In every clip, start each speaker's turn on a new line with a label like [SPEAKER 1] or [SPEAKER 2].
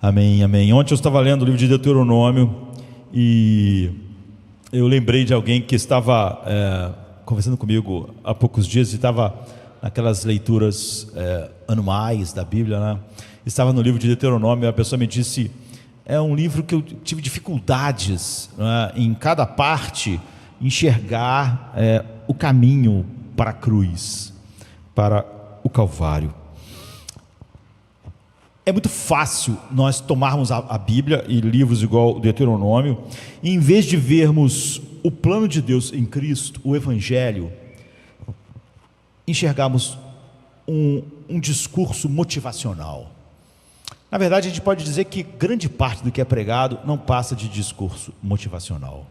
[SPEAKER 1] Amém, amém. Ontem eu estava lendo o livro de Deuteronômio e eu lembrei de alguém que estava conversando comigo há poucos dias e estava naquelas leituras anuais da Bíblia, né? Estava no livro de Deuteronômio e a pessoa me disse: é um livro que eu tive dificuldades, né, em cada parte enxergar o caminho para a cruz, para o Calvário. É muito fácil nós tomarmos a Bíblia e livros igual o Deuteronômio, e em vez de vermos o plano de Deus em Cristo, o Evangelho, enxergarmos um discurso motivacional. Na verdade, a gente pode dizer que grande parte do que é pregado não passa de discurso motivacional.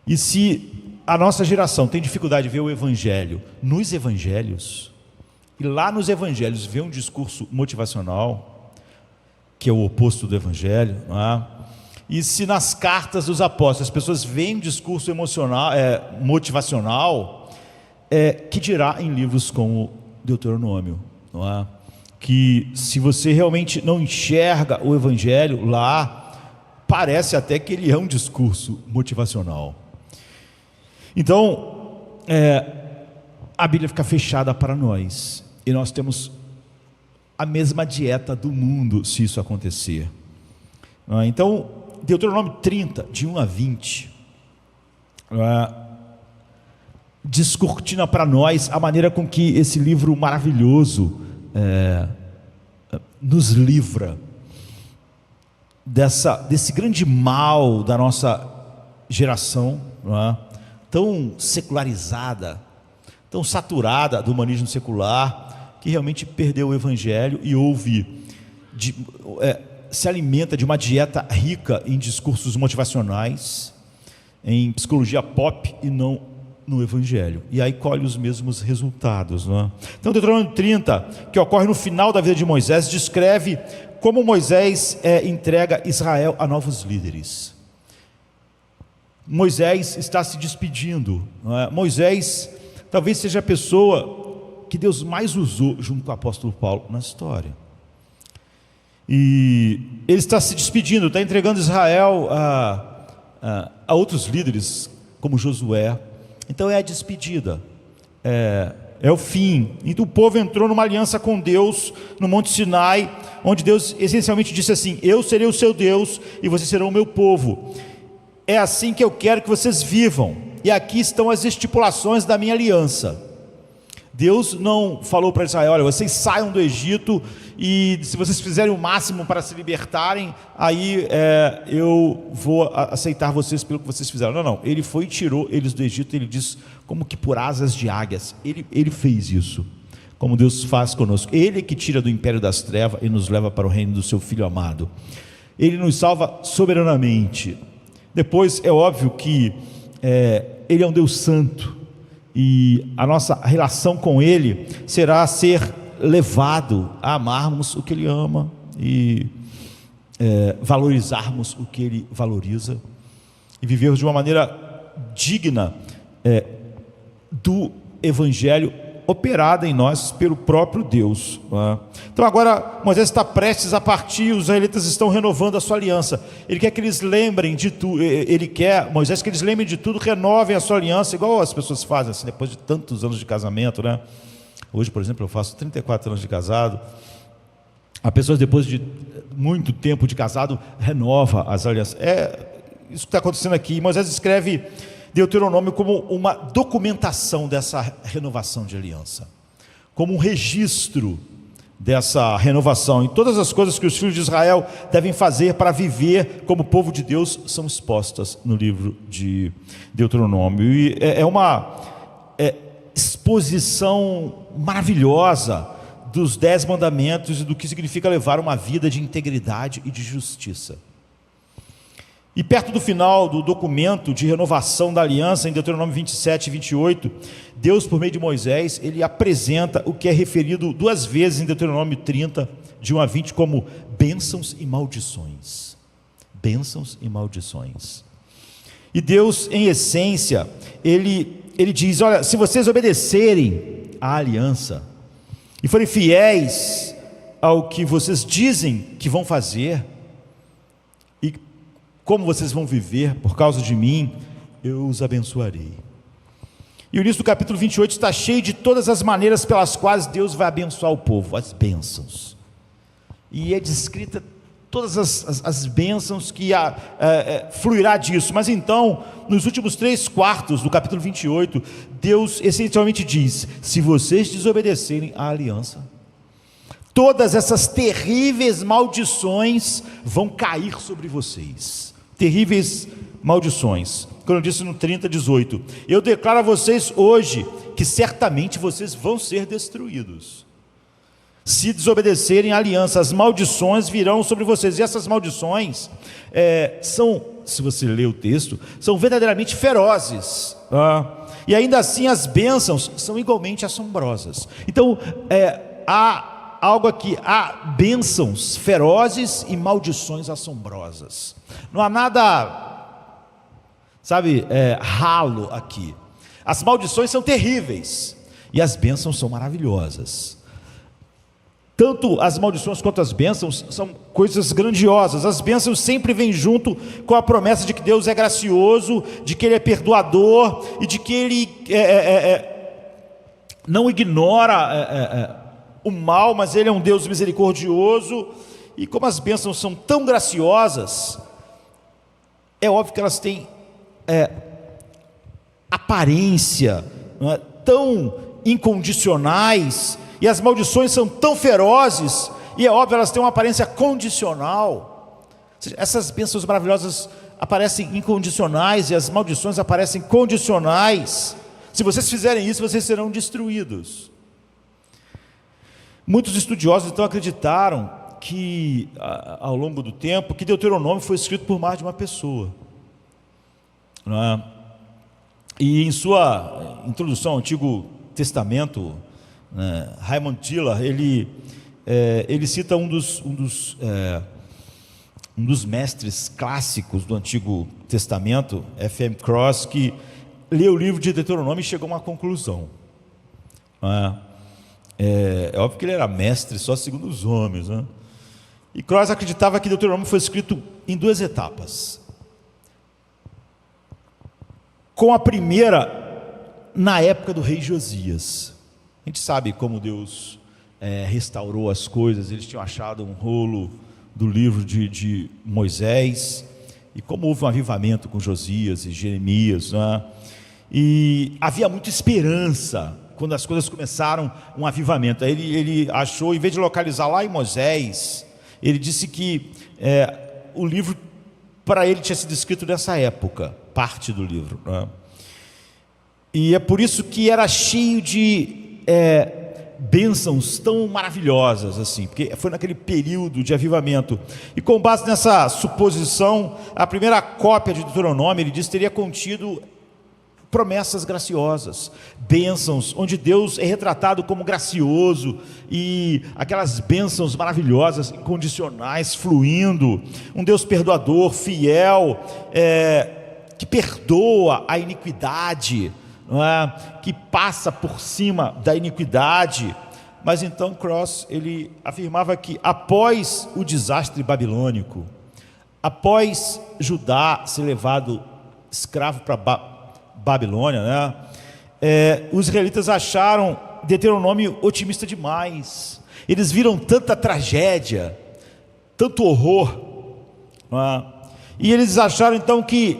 [SPEAKER 1] E se a nossa geração tem dificuldade de ver o Evangelho nos Evangelhos, e lá nos Evangelhos ver um discurso motivacional, que é o oposto do Evangelho, não é? E se nas cartas dos apóstolos as pessoas veem um discurso emocional, motivacional, que dirá em livros como Deuteronômio, não é? Que se você realmente não enxerga o Evangelho lá, parece até que ele é um discurso motivacional. Então, a Bíblia fica fechada para nós, e nós temos a mesma dieta do mundo se isso acontecer. Então, Deuteronômio 30, de 1 a 20, descortina para nós a maneira com que esse livro maravilhoso nos livra desse grande mal da nossa geração, tão secularizada, tão saturada do humanismo secular, que realmente perdeu o Evangelho e se alimenta de uma dieta rica em discursos motivacionais, em psicologia pop e não no Evangelho, e aí colhe os mesmos resultados, não é? Então, Deuteronômio 30, que ocorre no final da vida de Moisés, descreve como Moisés entrega Israel a novos líderes. Moisés está se despedindo, não é? Moisés talvez seja a pessoa que Deus mais usou junto com o apóstolo Paulo na história, e ele está se despedindo, está entregando Israel a outros líderes como Josué. Então é a despedida, é o fim. Então o povo entrou numa aliança com Deus no Monte Sinai, onde Deus essencialmente disse assim: eu serei o seu Deus e vocês serão o meu povo. É assim que eu quero que vocês vivam, e aqui estão as estipulações da minha aliança. Deus não falou para Israel: olha, vocês saiam do Egito, e se vocês fizerem o máximo para se libertarem, aí eu vou aceitar vocês pelo que vocês fizeram. Não, ele foi e tirou eles do Egito. Ele diz, como que por asas de águias. Ele fez isso, como Deus faz conosco. Ele que tira do império das trevas e nos leva para o reino do seu Filho amado. Ele nos salva soberanamente. Depois é óbvio que Ele é um Deus santo, e a nossa relação com Ele será ser levado a amarmos o que Ele ama e valorizarmos o que Ele valoriza, e vivermos de uma maneira digna do Evangelho operada em nós pelo próprio Deus, não é? Então agora Moisés está prestes a partir, os israelitas estão renovando a sua aliança. Ele quer que eles lembrem de tudo, Moisés, que eles lembrem de tudo, renovem a sua aliança, igual as pessoas fazem assim, depois de tantos anos de casamento, né? Hoje, por exemplo, eu faço 34 anos de casado. A pessoa, depois de muito tempo de casado, renova as alianças. Isso que está acontecendo aqui. Moisés escreve Deuteronômio como uma documentação dessa renovação de aliança, como um registro dessa renovação. E todas as coisas que os filhos de Israel devem fazer para viver como povo de Deus são expostas no livro de Deuteronômio. E é uma exposição maravilhosa dos 10 mandamentos e do que significa levar uma vida de integridade e de justiça. E perto do final do documento de renovação da aliança, em Deuteronômio 27 e 28, Deus, por meio de Moisés, ele apresenta o que é referido 2 vezes em Deuteronômio 30, de 1 a 20, como bênçãos e maldições. Bênçãos e maldições. E Deus, em essência, ele diz: olha, se vocês obedecerem à aliança e forem fiéis ao que vocês dizem que vão fazer e como vocês vão viver por causa de mim, eu os abençoarei. E o início do capítulo 28 está cheio de todas as maneiras pelas quais Deus vai abençoar o povo, as bênçãos. E é descrita todas as bênçãos que fluirá disso. Mas então, nos últimos 3/4 do capítulo 28, Deus essencialmente diz: se vocês desobedecerem à aliança, todas essas terríveis maldições vão cair sobre vocês. Terríveis maldições. Quando eu disse no 30:18, eu declaro a vocês hoje que certamente vocês vão ser destruídos. Se desobedecerem à aliança, as maldições virão sobre vocês. E essas maldições são, se você ler o texto, são verdadeiramente ferozes. E ainda assim as bênçãos são igualmente assombrosas. Então, há algo aqui, há bênçãos ferozes e maldições assombrosas. Não há nada, ralo aqui. As maldições são terríveis e as bênçãos são maravilhosas. Tanto as maldições quanto as bênçãos são coisas grandiosas. As bênçãos sempre vêm junto com a promessa de que Deus é gracioso, de que Ele é perdoador e de que Ele não ignora o mal, mas Ele é um Deus misericordioso. E como as bênçãos são tão graciosas, é óbvio que elas têm aparência, não é, tão incondicionais. E as maldições são tão ferozes, e é óbvio, elas têm uma aparência condicional. Essas bênçãos maravilhosas aparecem incondicionais, e as maldições aparecem condicionais. Se vocês fizerem isso, vocês serão destruídos. Muitos estudiosos então acreditaram que, ao longo do tempo, que Deuteronômio foi escrito por mais de uma pessoa, não é? E em sua introdução ao Antigo Testamento, Raymond Tiller, ele cita um dos mestres clássicos do Antigo Testamento, F.M. Cross, que leu o livro de Deuteronômio e chegou a uma conclusão. É óbvio que ele era mestre só segundo os homens, né? E Cross acreditava que Deuteronômio foi escrito em 2 etapas. Com a primeira, na época do rei Josias. A gente sabe como Deus restaurou as coisas. Eles tinham achado um rolo do livro de Moisés, e como houve um avivamento com Josias e Jeremias, né? E havia muita esperança quando as coisas começaram, um avivamento. Aí ele achou, em vez de localizar lá em Moisés, ele disse que o livro para ele tinha sido escrito nessa época, parte do livro, né? E é por isso que era cheio de bênçãos tão maravilhosas assim, porque foi naquele período de avivamento. E com base nessa suposição, a primeira cópia de Deuteronômio, ele diz, teria contido promessas graciosas, bênçãos, onde Deus é retratado como gracioso, e aquelas bênçãos maravilhosas, incondicionais, fluindo, um Deus perdoador, fiel, que perdoa a iniquidade, não é? Que passa por cima da iniquidade. Mas então Cross, ele afirmava que após o desastre babilônico, após Judá ser levado escravo para Babilônia, né? Os israelitas acharam Deuteronômio otimista demais. Eles viram tanta tragédia, tanto horror, não é? E eles acharam então que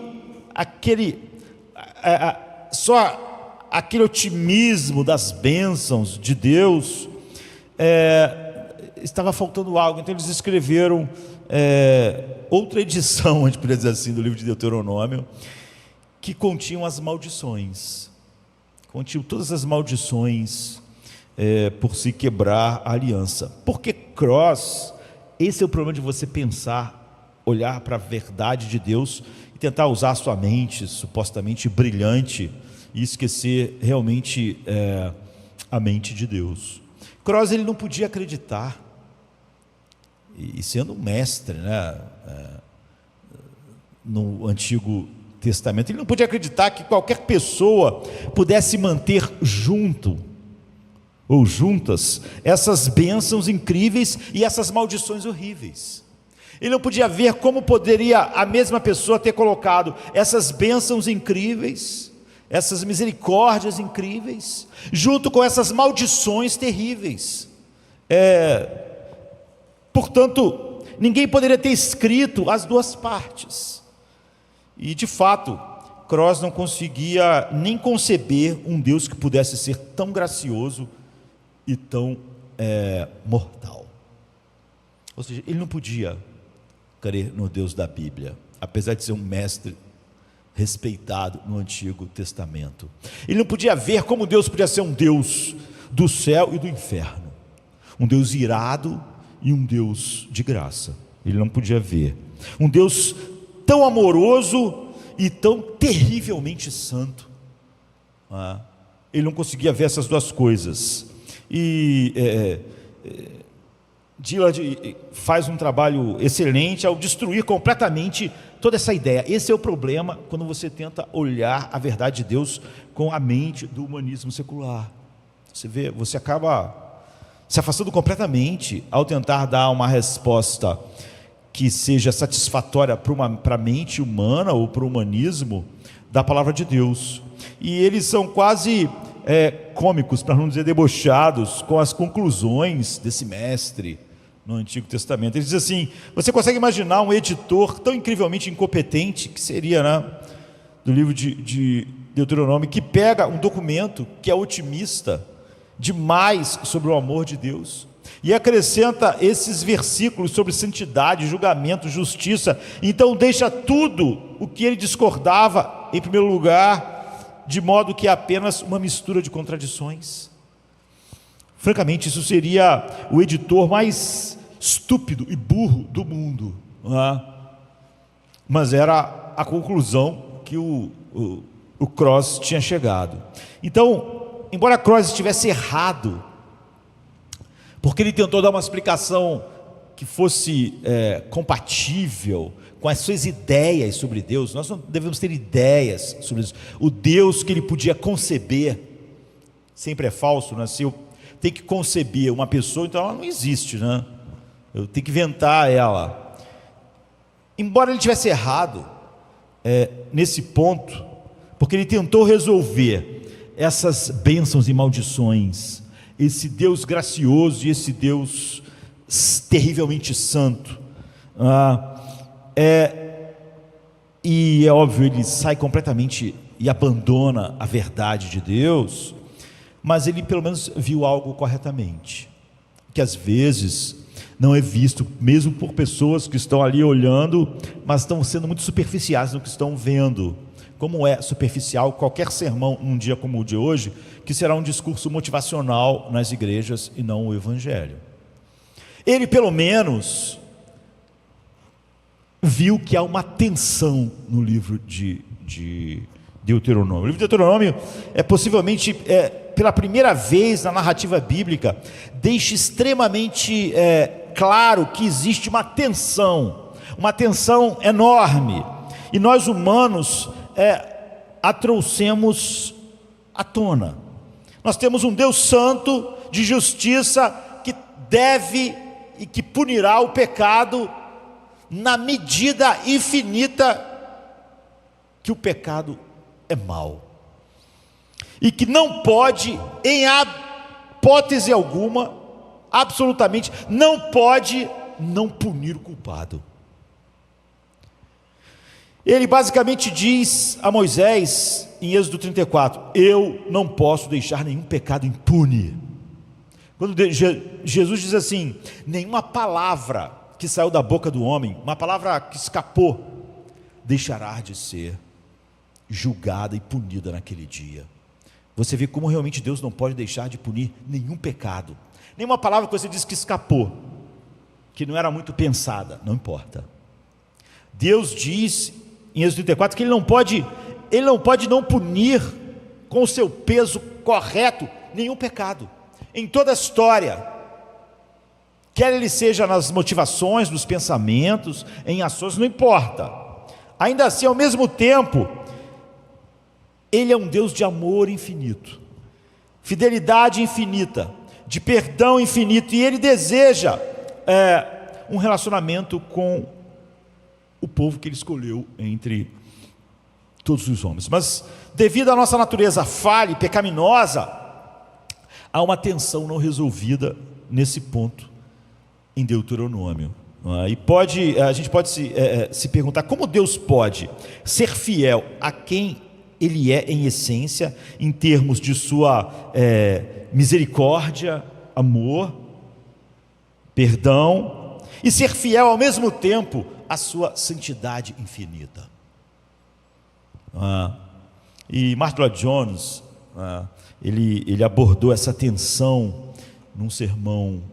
[SPEAKER 1] só aquele otimismo das bênçãos de Deus estava faltando algo. Então eles escreveram outra edição, a gente poderia dizer assim, do livro de Deuteronômio, que continham as maldições, continham todas as maldições por se quebrar a aliança. Porque Cross, esse é o problema de você pensar, olhar para a verdade de Deus e tentar usar a sua mente supostamente brilhante e esquecer realmente a mente de Deus. Cross, ele não podia acreditar, e sendo um mestre, né, no Antigo Testamento, ele não podia acreditar que qualquer pessoa pudesse manter junto ou juntas, essas bênçãos incríveis e essas maldições horríveis. Ele não podia ver como poderia a mesma pessoa ter colocado essas bênçãos incríveis, essas misericórdias incríveis, junto com essas maldições terríveis. Portanto, ninguém poderia ter escrito as duas partes. E de fato, Cross não conseguia nem conceber um Deus que pudesse ser tão gracioso e tão mortal. Ou seja, ele não podia crer no Deus da Bíblia, apesar de ser um mestre respeitado no Antigo Testamento. Ele não podia ver como Deus podia ser um Deus do céu e do inferno, um Deus irado e um Deus de graça. Ele não podia ver um Deus tão amoroso e tão terrivelmente santo. Ele não conseguia ver essas duas coisas. E Dillard faz um trabalho excelente ao destruir completamente toda essa ideia. Esse é o problema quando você tenta olhar a verdade de Deus com a mente do humanismo secular. Você acaba se afastando completamente ao tentar dar uma resposta que seja satisfatória para a mente humana ou para o humanismo da palavra de Deus. E eles são quase cômicos, para não dizer debochados, com as conclusões desse mestre no Antigo Testamento. Ele diz assim: você consegue imaginar um editor tão incrivelmente incompetente, que seria, do livro de Deuteronômio, que pega um documento que é otimista demais sobre o amor de Deus e acrescenta esses versículos sobre santidade, julgamento, justiça, então deixa tudo o que ele discordava em primeiro lugar, de modo que é apenas uma mistura de contradições? Francamente, isso seria o editor mais estúpido e burro do mundo, mas era a conclusão que o Cross tinha chegado. Então, embora Cross estivesse errado, porque ele tentou dar uma explicação que fosse compatível com as suas ideias sobre Deus. Nós não devemos ter ideias sobre isso. O Deus que ele podia conceber sempre é falso, Se eu tenho que conceber uma pessoa, então ela não existe, Eu tenho que inventar ela. Embora ele tivesse errado nesse ponto, porque ele tentou resolver essas bênçãos e maldições, esse Deus gracioso e esse Deus terrivelmente santo, e é óbvio, ele sai completamente e abandona a verdade de Deus, mas ele pelo menos viu algo corretamente, que às vezes não é visto mesmo por pessoas que estão ali olhando, mas estão sendo muito superficiais no que estão vendo. Como é superficial qualquer sermão num dia como o de hoje, que será um discurso motivacional nas igrejas e não o evangelho. Ele pelo menos viu que há uma tensão no livro de Deuteronômio. O livro de Deuteronômio possivelmente, pela primeira vez na narrativa bíblica, deixa extremamente claro que existe uma tensão enorme, e nós humanos a trouxemos à tona. Nós temos um Deus santo, de justiça, que deve e que punirá o pecado na medida infinita que o pecado é mau, e que não pode, em hipótese alguma, absolutamente não pode não punir o culpado. Ele basicamente diz a Moisés, em Êxodo 34, eu não posso deixar nenhum pecado impune. Quando Jesus diz assim, nenhuma palavra que saiu da boca do homem, uma palavra que escapou, deixará de ser julgada e punida naquele dia. Você vê como realmente Deus não pode deixar de punir nenhum pecado. Nenhuma palavra que você diz que escapou, que não era muito pensada, não importa. Deus diz em Êxodo 34 que ele não pode não punir com o seu peso correto nenhum pecado em toda a história, quer ele seja nas motivações, nos pensamentos, em ações, não importa. Ainda assim, ao mesmo tempo, ele é um Deus de amor infinito, fidelidade infinita, de perdão infinito, e Ele deseja um relacionamento com o povo que Ele escolheu entre todos os homens. Mas devido à nossa natureza falha e pecaminosa, há uma tensão não resolvida nesse ponto em Deuteronômio. E a gente pode se perguntar como Deus pode ser fiel a quem Ele é em essência, em termos de sua misericórdia, amor, perdão, e ser fiel ao mesmo tempo à sua santidade infinita. E Martyn Lloyd-Jones, ele abordou essa tensão num sermão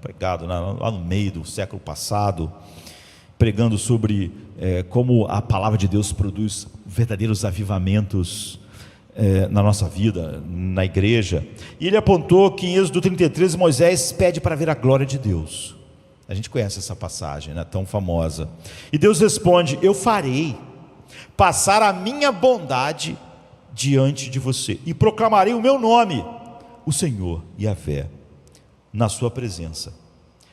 [SPEAKER 1] pregado lá no meio do século passado, pregando sobre como a palavra de Deus produz verdadeiros avivamentos na nossa vida, na igreja. E ele apontou que em Êxodo 33 Moisés pede para ver a glória de Deus. A gente conhece essa passagem, né, tão famosa. E Deus responde: eu farei passar a minha bondade diante de você, e proclamarei o meu nome, o Senhor Yahvé, na sua presença.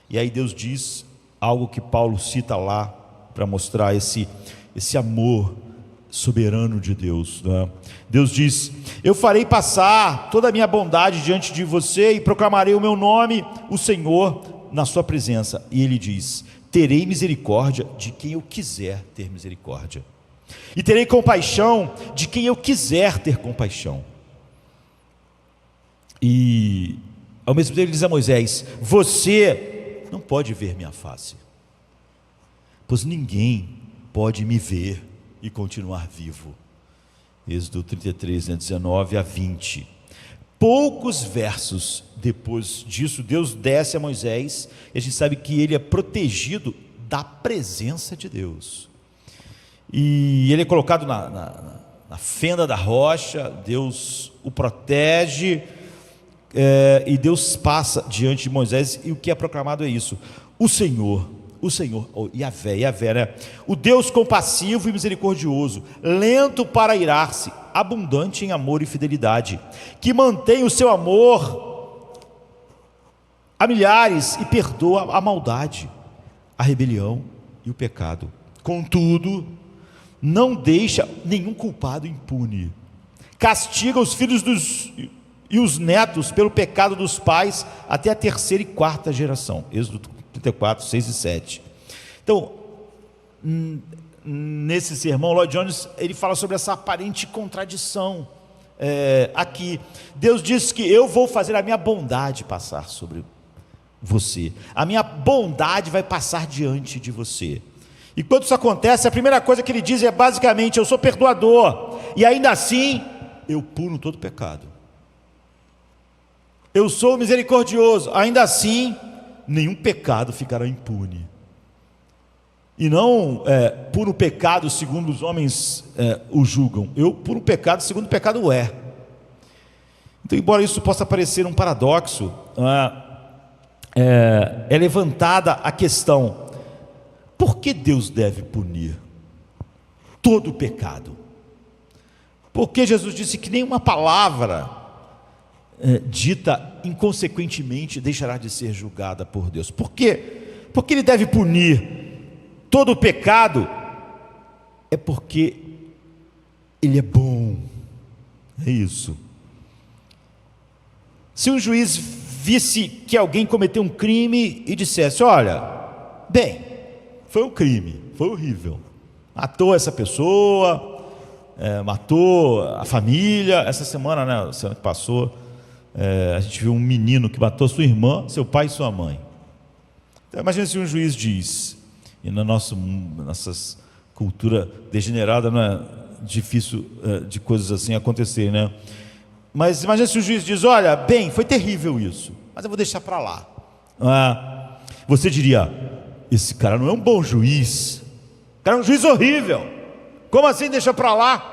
[SPEAKER 1] E aí Deus diz algo que Paulo cita lá, para mostrar esse amor soberano de Deus, né? Deus diz: eu farei passar toda a minha bondade diante de você, e proclamarei o meu nome, o Senhor, na sua presença. E ele diz: terei misericórdia de quem eu quiser ter misericórdia, e terei compaixão de quem eu quiser ter compaixão. E ao mesmo tempo ele diz a Moisés: você não pode ver minha face, pois ninguém pode me ver e continuar vivo. Êxodo 33, 19 a 20. Poucos versos depois disso, Deus desce a Moisés, e a gente sabe que ele é protegido da presença de Deus, e ele é colocado na fenda da rocha. Deus o protege, e Deus passa diante de Moisés, e o que é proclamado é isso: o Senhor, Yahvé, né? O Deus compassivo e misericordioso, lento para irar-se, abundante em amor e fidelidade, que mantém o seu amor a milhares e perdoa a maldade, a rebelião e o pecado. Contudo, não deixa nenhum culpado impune, castiga os filhos e os netos pelo pecado dos pais até a terceira e quarta geração. Êxodo 34, 6 e 7. Então, nesse sermão, Lloyd-Jones, ele fala sobre essa aparente contradição aqui. Deus diz que eu vou fazer a minha bondade passar sobre você, a minha bondade vai passar diante de você. E quando isso acontece, a primeira coisa que ele diz é basicamente: eu sou perdoador, e ainda assim eu puno todo pecado. Eu sou misericordioso, ainda assim nenhum pecado ficará impune. E não puno o pecado segundo os homens o julgam, eu puno o pecado segundo o pecado é. Então, embora isso possa parecer um paradoxo, é levantada a questão: por que Deus deve punir todo o pecado? Porque Jesus disse que nenhuma palavra dita inconsequentemente deixará de ser julgada por Deus. Por quê? Porque Ele deve punir todo o pecado? É porque Ele é bom. É isso. Se um juiz visse que alguém cometeu um crime e dissesse: olha, bem, foi um crime, foi horrível, matou essa pessoa, matou a família. Essa semana, né, semana que passou, a gente viu um menino que matou sua irmã, seu pai e sua mãe. Então, imagina se um juiz diz, e na nossa cultura degenerada não é difícil de coisas assim acontecerem, né? Mas imagina se o juiz diz: olha, bem, foi terrível isso, mas eu vou deixar para lá. Você diria: esse cara não é um bom juiz, o cara é um juiz horrível, como assim deixa para lá?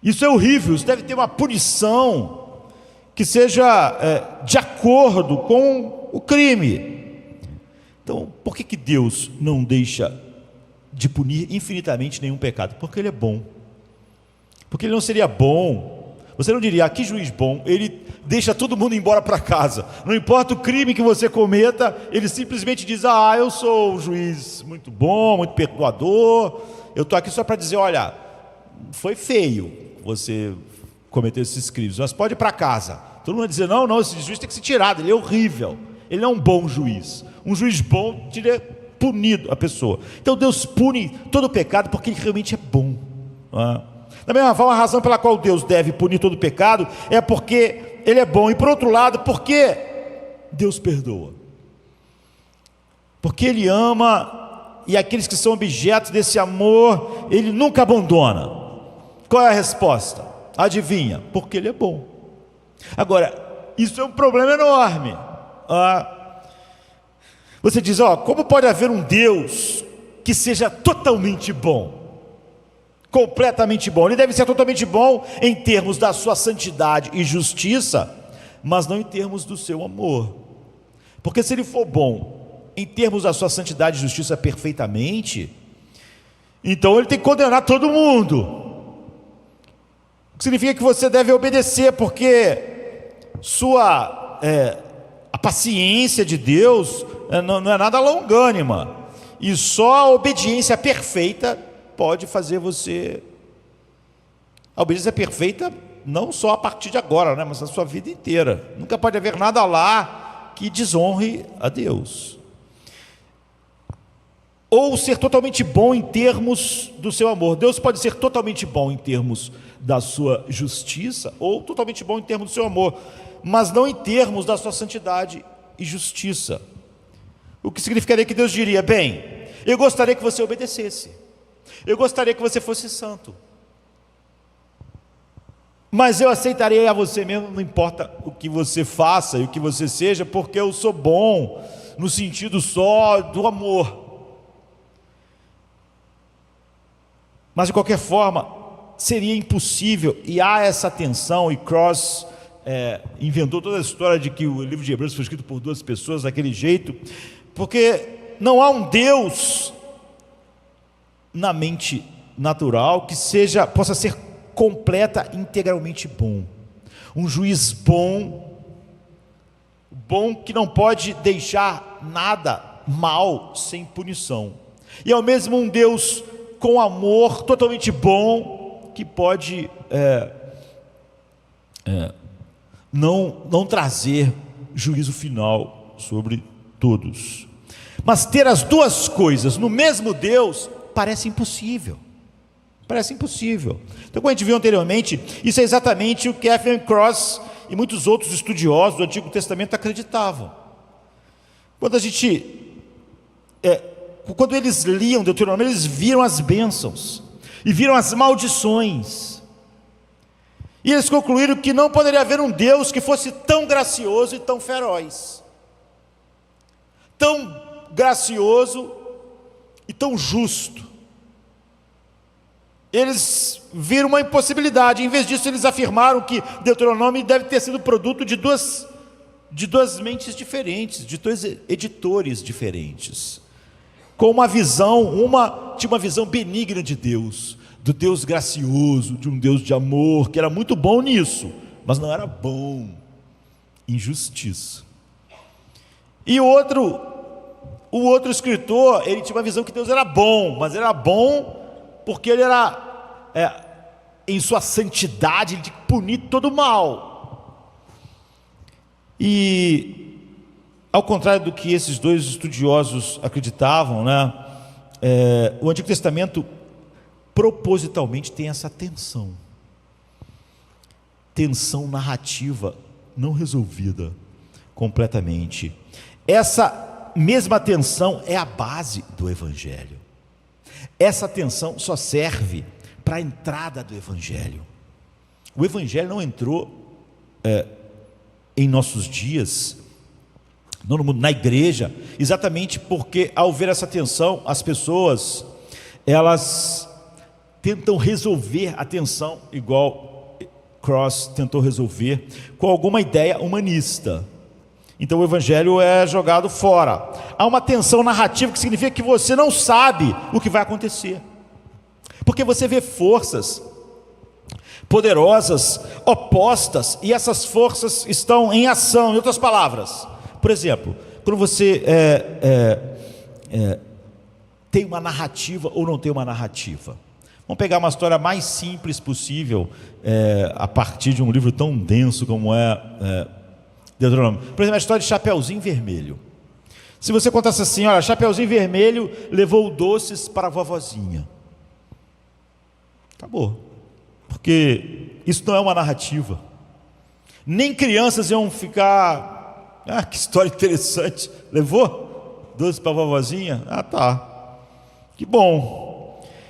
[SPEAKER 1] Isso é horrível, isso deve ter uma punição que seja de acordo com o crime. Então, por que Deus não deixa de punir infinitamente nenhum pecado? Porque Ele é bom. Porque Ele não seria bom Você não diria, que juiz bom, ele deixa todo mundo embora para casa. Não importa o crime que você cometa, ele simplesmente diz, eu sou um juiz muito bom, muito perdoador, eu estou aqui só para dizer, olha, foi feio você cometer esses crimes, mas pode ir para casa. Todo mundo vai dizer, não, esse juiz tem que ser tirado, ele é horrível, ele não é um bom juiz. Um juiz bom teria punido a pessoa. Então Deus pune todo o pecado porque ele realmente é bom. Da mesma forma, a razão pela qual Deus deve punir todo o pecado é porque ele é bom. E por outro lado, porque Deus perdoa. Porque ele ama, e aqueles que são objetos desse amor, ele nunca abandona. Qual é a resposta? Adivinha? Porque ele é bom. Agora, isso é um problema enorme. Você diz, como pode haver um Deus que seja totalmente bom? Completamente bom. Ele deve ser totalmente bom em termos da sua santidade e justiça, mas não em termos do seu amor. Porque se ele for bom em termos da sua santidade e justiça perfeitamente, então ele tem que condenar todo mundo. O que significa que você deve obedecer, porque a paciência de Deus não é nada longânima, e só a obediência perfeita pode fazer você... A obediência perfeita não só a partir de agora, mas a sua vida inteira. Nunca pode haver nada lá que desonre a Deus. Ou ser totalmente bom em termos do seu amor. Deus pode ser totalmente bom em termos da sua justiça, ou totalmente bom em termos do seu amor, mas não em termos da sua santidade e justiça. O que significaria que Deus diria, bem, eu gostaria que você obedecesse, eu gostaria que você fosse santo, mas eu aceitarei a você mesmo, não importa o que você faça e o que você seja, porque eu sou bom no sentido só do amor. Mas de qualquer forma, seria impossível, e há essa tensão, e Cross inventou toda a história de que o livro de Hebreus foi escrito por duas pessoas daquele jeito, porque não há um Deus na mente natural que possa ser completa, integralmente bom. Um juiz bom que não pode deixar nada mal sem punição. E ao mesmo um Deus com amor, totalmente bom, que pode não trazer juízo final sobre todos. Mas ter as duas coisas no mesmo Deus parece impossível. Parece impossível. Então, como a gente viu anteriormente, isso é exatamente o que F.M. Cross e muitos outros estudiosos do Antigo Testamento acreditavam. Quando eles liam Deuteronômio, eles viram as bênçãos e viram as maldições. E eles concluíram que não poderia haver um Deus que fosse tão gracioso e tão feroz. Tão gracioso e tão justo. Eles viram uma impossibilidade. Em vez disso, eles afirmaram que Deuteronômio deve ter sido produto de duas mentes diferentes, de dois editores diferentes, com uma visão, tinha uma visão benigna de Deus, do Deus gracioso, de um Deus de amor, que era muito bom nisso, mas não era bom em justiça. E o outro escritor, ele tinha uma visão que Deus era bom, mas era bom porque ele era, em sua santidade, ele tinha que punir todo o mal. E, ao contrário do que esses dois estudiosos acreditavam, o Antigo Testamento propositalmente tem essa tensão narrativa não resolvida completamente. Essa mesma tensão é a base do Evangelho. Essa tensão só serve para a entrada do Evangelho. O Evangelho não entrou em nossos dias, não no mundo, na igreja, exatamente porque, ao ver essa tensão, as pessoas, elas tentam resolver a tensão, igual Cross tentou resolver, com alguma ideia humanista. Então o Evangelho é jogado fora. Há uma tensão narrativa que significa que você não sabe o que vai acontecer, porque você vê forças poderosas, opostas, e essas forças estão em ação. Em outras palavras, por exemplo, quando você tem uma narrativa ou não tem uma narrativa. Vamos pegar uma história mais simples possível, a partir de um livro tão denso como é Deuteronômio. Por exemplo, a história de Chapeuzinho Vermelho. Se você contasse assim: olha, Chapeuzinho Vermelho levou doces para a vovozinha. Acabou. Porque isso não é uma narrativa. Nem crianças iam ficar: ah, que história interessante. Levou doces para a vovozinha? Ah, tá. Que bom.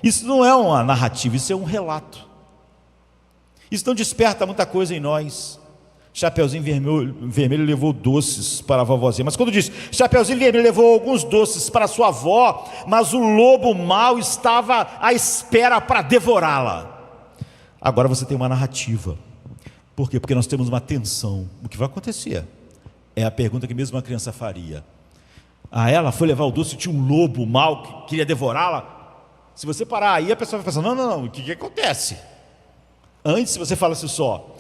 [SPEAKER 1] Isso não é uma narrativa, isso é um relato. Isso não desperta muita coisa em nós. Chapeuzinho Vermelho levou doces para a vovozinha. Mas quando diz Chapeuzinho Vermelho levou alguns doces para sua avó, mas o lobo mau estava à espera para devorá-la. Agora você tem uma narrativa. Por quê? Porque nós temos uma tensão. O que vai acontecer? É a pergunta que mesmo uma criança faria. Ah, ela foi levar o doce e tinha um lobo mau que queria devorá-la? Se você parar aí, a pessoa vai pensar: não, o que acontece? Antes, se você falasse só,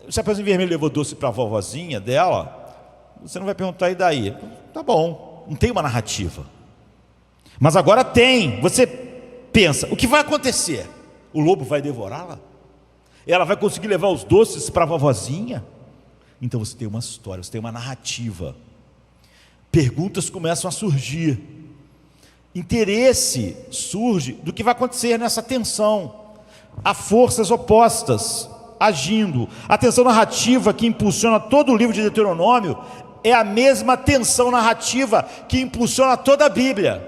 [SPEAKER 1] o Chapeuzinho Vermelho levou doce para a vovozinha dela, você não vai perguntar: e daí? Tá bom, não tem uma narrativa. Mas agora tem. Você pensa: o que vai acontecer? O lobo vai devorá-la? Ela vai conseguir levar os doces para a vovozinha? Então você tem uma história, você tem uma narrativa. Perguntas começam a surgir. Interesse surge do que vai acontecer nessa tensão. Há forças opostas agindo. A tensão narrativa que impulsiona todo o livro de Deuteronômio é a mesma tensão narrativa que impulsiona toda a Bíblia,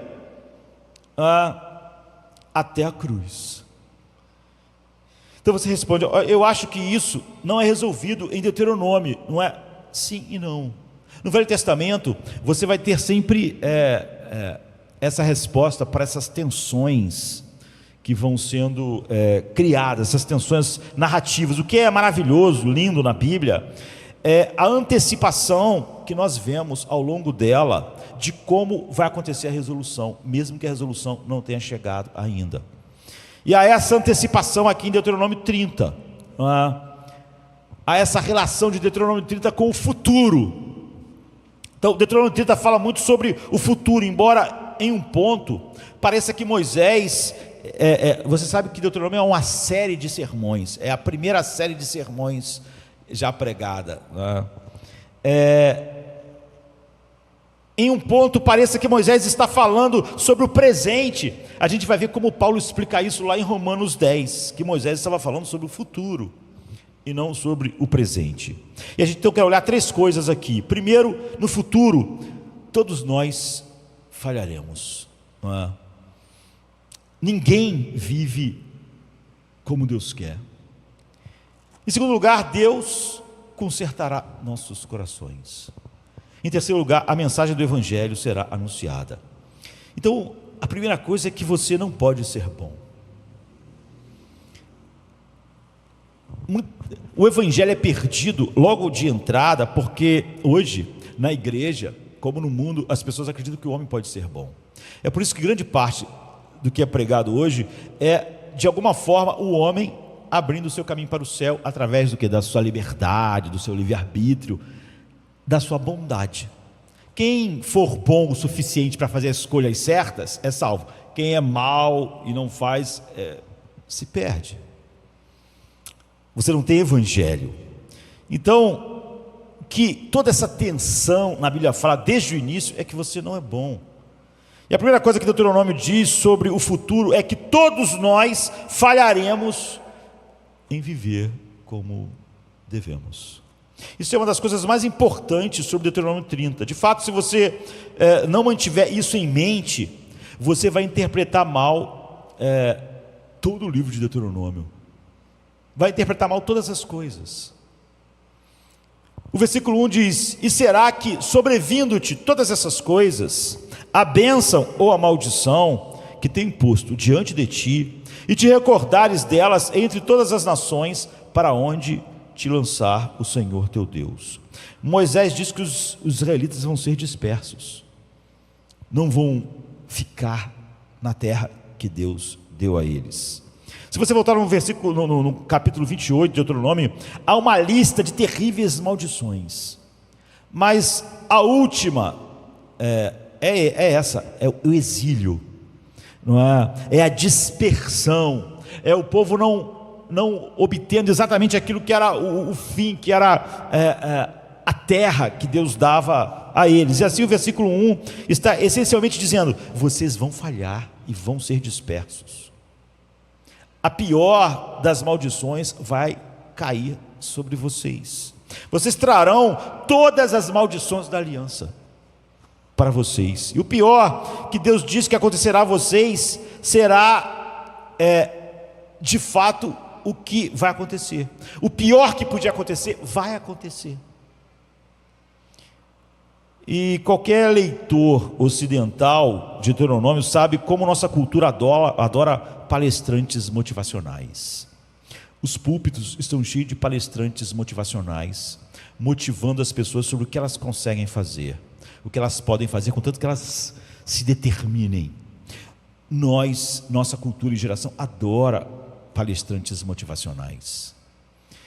[SPEAKER 1] até a cruz. Então você responde: eu acho que isso não é resolvido em Deuteronômio. Não é? Sim e não. No Velho Testamento você vai ter sempre essa resposta para essas tensões que vão sendo criadas, essas tensões narrativas. O que é maravilhoso, lindo na Bíblia, é a antecipação que nós vemos ao longo dela, de como vai acontecer a resolução, mesmo que a resolução não tenha chegado ainda. E há essa antecipação aqui em Deuteronômio 30, há essa relação de Deuteronômio 30 com o futuro. Então, Deuteronômio 30 fala muito sobre o futuro, embora em um ponto pareça que Moisés, você sabe que Deuteronômio é uma série de sermões, é a primeira série de sermões já pregada, em um ponto pareça que Moisés está falando sobre o presente. A gente vai ver como Paulo explica isso lá em Romanos 10, que Moisés estava falando sobre o futuro e não sobre o presente. E a gente então quer olhar três coisas aqui. Primeiro, no futuro, todos nós falharemos, não é? Ninguém vive como Deus quer. Em segundo lugar, Deus consertará nossos corações. Em terceiro lugar, a mensagem do Evangelho será anunciada. Então, a primeira coisa é que você não pode ser bom. O Evangelho é perdido logo de entrada, porque hoje, na igreja, como no mundo, as pessoas acreditam que o homem pode ser bom. É por isso que grande parte do que é pregado hoje é, de alguma forma, o homem abrindo o seu caminho para o céu através do que? Da sua liberdade, do seu livre-arbítrio, da sua bondade. Quem for bom o suficiente para fazer as escolhas certas é salvo. Quem é mau e não faz, se perde. Você não tem evangelho. Então, que toda essa tensão na Bíblia fala desde o início é que você não é bom. E a primeira coisa que Deuteronômio diz sobre o futuro é que todos nós falharemos em viver como devemos. Isso é uma das coisas mais importantes sobre Deuteronômio 30. De fato, se você não mantiver isso em mente, você vai interpretar mal todo o livro de Deuteronômio. Vai interpretar mal todas as coisas. O versículo 1 diz: e será que, sobrevindo-te todas essas coisas, a bênção ou a maldição que tem posto diante de ti, e te recordares delas entre todas as nações, para onde te lançar o Senhor teu Deus. Moisés diz que os israelitas vão ser dispersos, não vão ficar na terra que Deus deu a eles. Se você voltar no versículo, no capítulo 28 de Deuteronômio, há uma lista de terríveis maldições, mas a última é essa, é o exílio, não é? É a dispersão, é o povo não obtendo exatamente aquilo que era o fim, que era a terra que Deus dava a eles. E assim o versículo 1 está essencialmente dizendo: vocês vão falhar e vão ser dispersos. A pior das maldições vai cair sobre vocês. Vocês trarão todas as maldições da aliança para vocês. E o pior que Deus diz que acontecerá a vocês será, de fato, o que vai acontecer. O pior que podia acontecer, vai acontecer. E qualquer leitor ocidental de Deuteronômio sabe como nossa cultura adora palestrantes motivacionais. Os púlpitos estão cheios de palestrantes motivacionais, motivando as pessoas sobre o que elas conseguem fazer, o que elas podem fazer, contanto que elas se determinem. Nossa cultura e geração adora palestrantes motivacionais.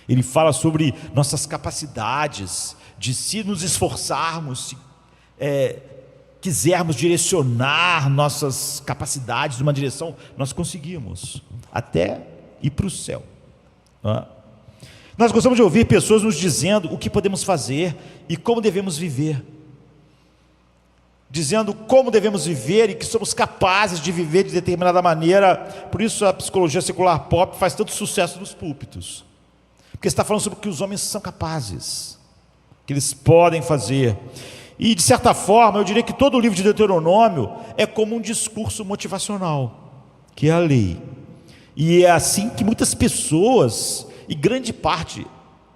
[SPEAKER 1] Ele fala sobre nossas capacidades de, se nos esforçarmos, se quisermos direcionar nossas capacidades numa direção, nós conseguimos até ir para o céu. Nós gostamos de ouvir pessoas nos dizendo o que podemos fazer e como devemos viver, dizendo como devemos viver e que somos capazes de viver de determinada maneira. Por isso a psicologia secular pop faz tanto sucesso nos púlpitos, porque está falando sobre o que os homens são capazes, que eles podem fazer. E de certa forma eu diria que todo o livro de Deuteronômio é como um discurso motivacional, que é a lei. E é assim que muitas pessoas, e grande parte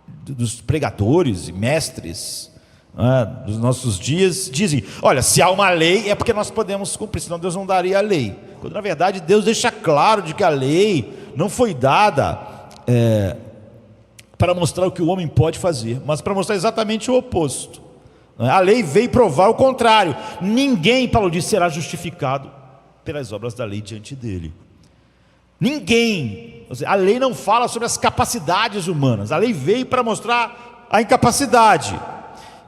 [SPEAKER 1] dos pregadores e mestres dos nossos dias, dizem: olha, se há uma lei é porque nós podemos cumprir, senão Deus não daria a lei. Quando na verdade Deus deixa claro de que a lei não foi dada para mostrar o que o homem pode fazer, mas para mostrar exatamente o oposto. A lei veio provar o contrário. Ninguém, Paulo diz, será justificado pelas obras da lei diante dele. Ninguém. A lei não fala sobre as capacidades humanas, a lei veio para mostrar a incapacidade.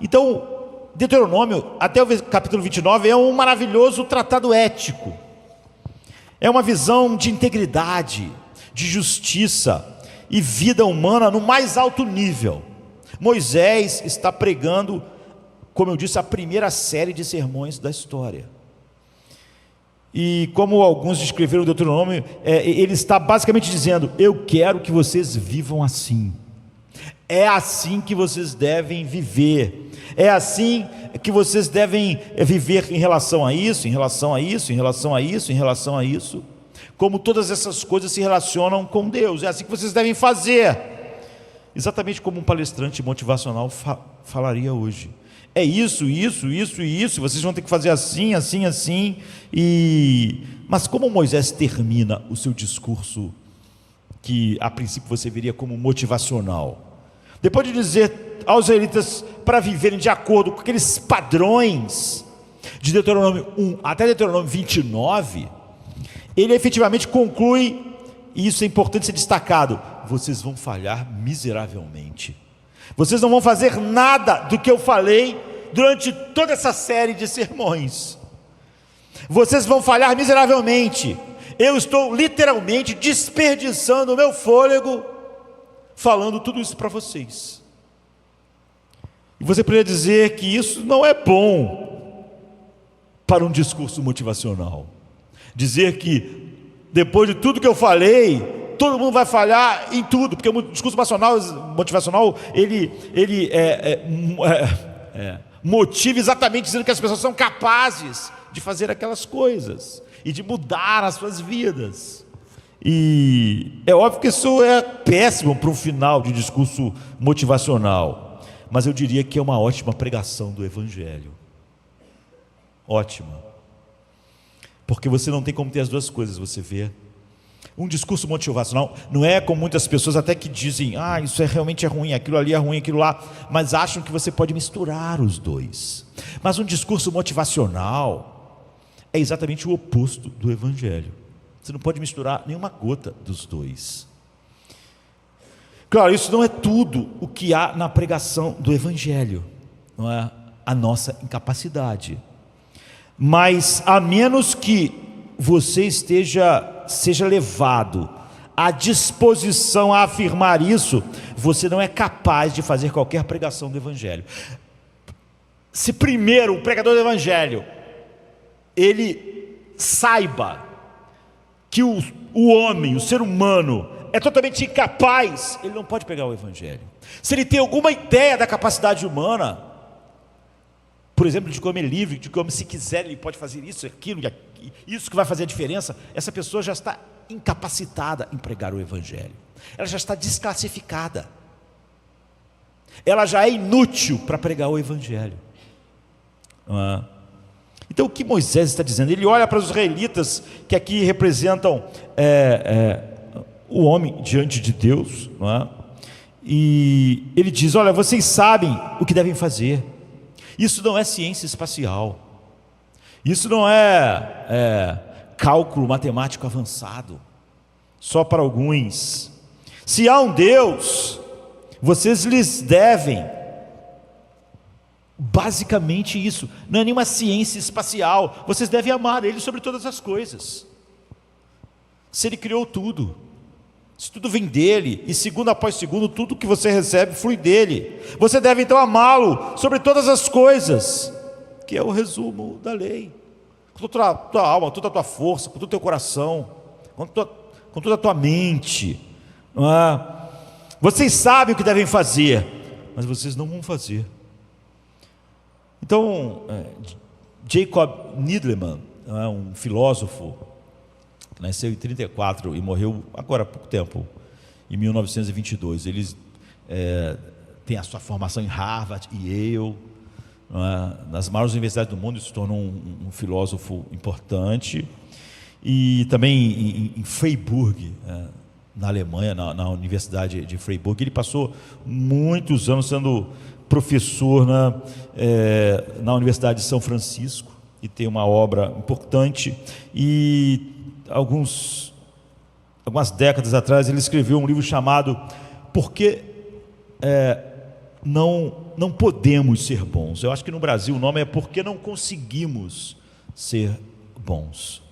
[SPEAKER 1] Então, Deuteronômio, até o capítulo 29, é um maravilhoso tratado ético, é uma visão de integridade, de justiça e vida humana no mais alto nível. Moisés está pregando, como eu disse, a primeira série de sermões da história. E como alguns descreveram o Deuteronômio, ele está basicamente dizendo: eu quero que vocês vivam assim. É assim que vocês devem viver. É assim que vocês devem viver em relação a isso, em relação a isso, em relação a isso, em relação a isso. Como todas essas coisas se relacionam com Deus. É assim que vocês devem fazer. Exatamente como um palestrante motivacional falaria hoje. É isso, isso, isso e isso, vocês vão ter que fazer assim, assim, assim. Mas como Moisés termina o seu discurso, que a princípio você veria como motivacional, depois de dizer aos israelitas para viverem de acordo com aqueles padrões de Deuteronômio 1 até Deuteronômio 29, ele efetivamente conclui, e isso é importante ser destacado: vocês vão falhar miseravelmente. Vocês não vão fazer nada do que eu falei durante toda essa série de sermões. Vocês vão falhar miseravelmente. Eu estou literalmente desperdiçando o meu fôlego falando tudo isso para vocês. E você poderia dizer que isso não é bom para um discurso motivacional. Dizer que depois de tudo que eu falei, todo mundo vai falhar em tudo, porque o discurso motivacional ele motiva exatamente dizendo que as pessoas são capazes de fazer aquelas coisas e de mudar as suas vidas. E é óbvio que isso é péssimo para um final de discurso motivacional, mas eu diria que é uma ótima pregação do Evangelho. Ótima, porque você não tem como ter as duas coisas. Você vê, um discurso motivacional não é como muitas pessoas até que dizem: isso realmente é ruim, aquilo ali é ruim, aquilo lá, mas acham que você pode misturar os dois. Mas um discurso motivacional é exatamente o oposto do Evangelho. Você não pode misturar nenhuma gota dos dois. Claro, isso não é tudo o que há na pregação do Evangelho, não é a nossa incapacidade. Mas a menos que você seja levado à disposição a afirmar isso, você não é capaz de fazer qualquer pregação do Evangelho. Se primeiro o pregador do Evangelho ele saiba que o homem, o ser humano é totalmente incapaz, ele não pode pregar o Evangelho. Se ele tem alguma ideia da capacidade humana, por exemplo, de comer livre, de como se quiser ele pode fazer isso, aquilo, isso que vai fazer a diferença, essa pessoa já está incapacitada em pregar o Evangelho. Ela já está desclassificada. Ela já é inútil para pregar o Evangelho. Então o que Moisés está dizendo? Ele olha para os israelitas que aqui representam o homem diante de Deus, não é? E ele diz: olha, vocês sabem o que devem fazer. Isso não é ciência espacial, isso não é cálculo matemático avançado, só para alguns. Se há um Deus, vocês lhes devem basicamente isso, não é nenhuma ciência espacial, vocês devem amar Ele sobre todas as coisas. Se Ele criou tudo, se tudo vem dEle, e segundo após segundo, tudo que você recebe flui dEle, você deve então amá-lo sobre todas as coisas, que é o resumo da lei, com toda a tua alma, com toda a tua força, com todo o teu coração, com toda a tua mente, não é? Vocês sabem o que devem fazer, mas vocês não vão fazer. Então, Jacob Needleman, um filósofo, que nasceu em 1934 e morreu agora há pouco tempo, em 1922. Ele tem a sua formação em Harvard e Yale, nas maiores universidades do mundo, se tornou um filósofo importante. E também em Freiburg, na Alemanha, na Universidade de Freiburg, ele passou muitos anos sendo professor na Universidade de São Francisco, e tem uma obra importante. E algumas décadas atrás ele escreveu um livro chamado Por que não podemos ser bons? Eu acho que no Brasil o nome é Por que não conseguimos ser bons.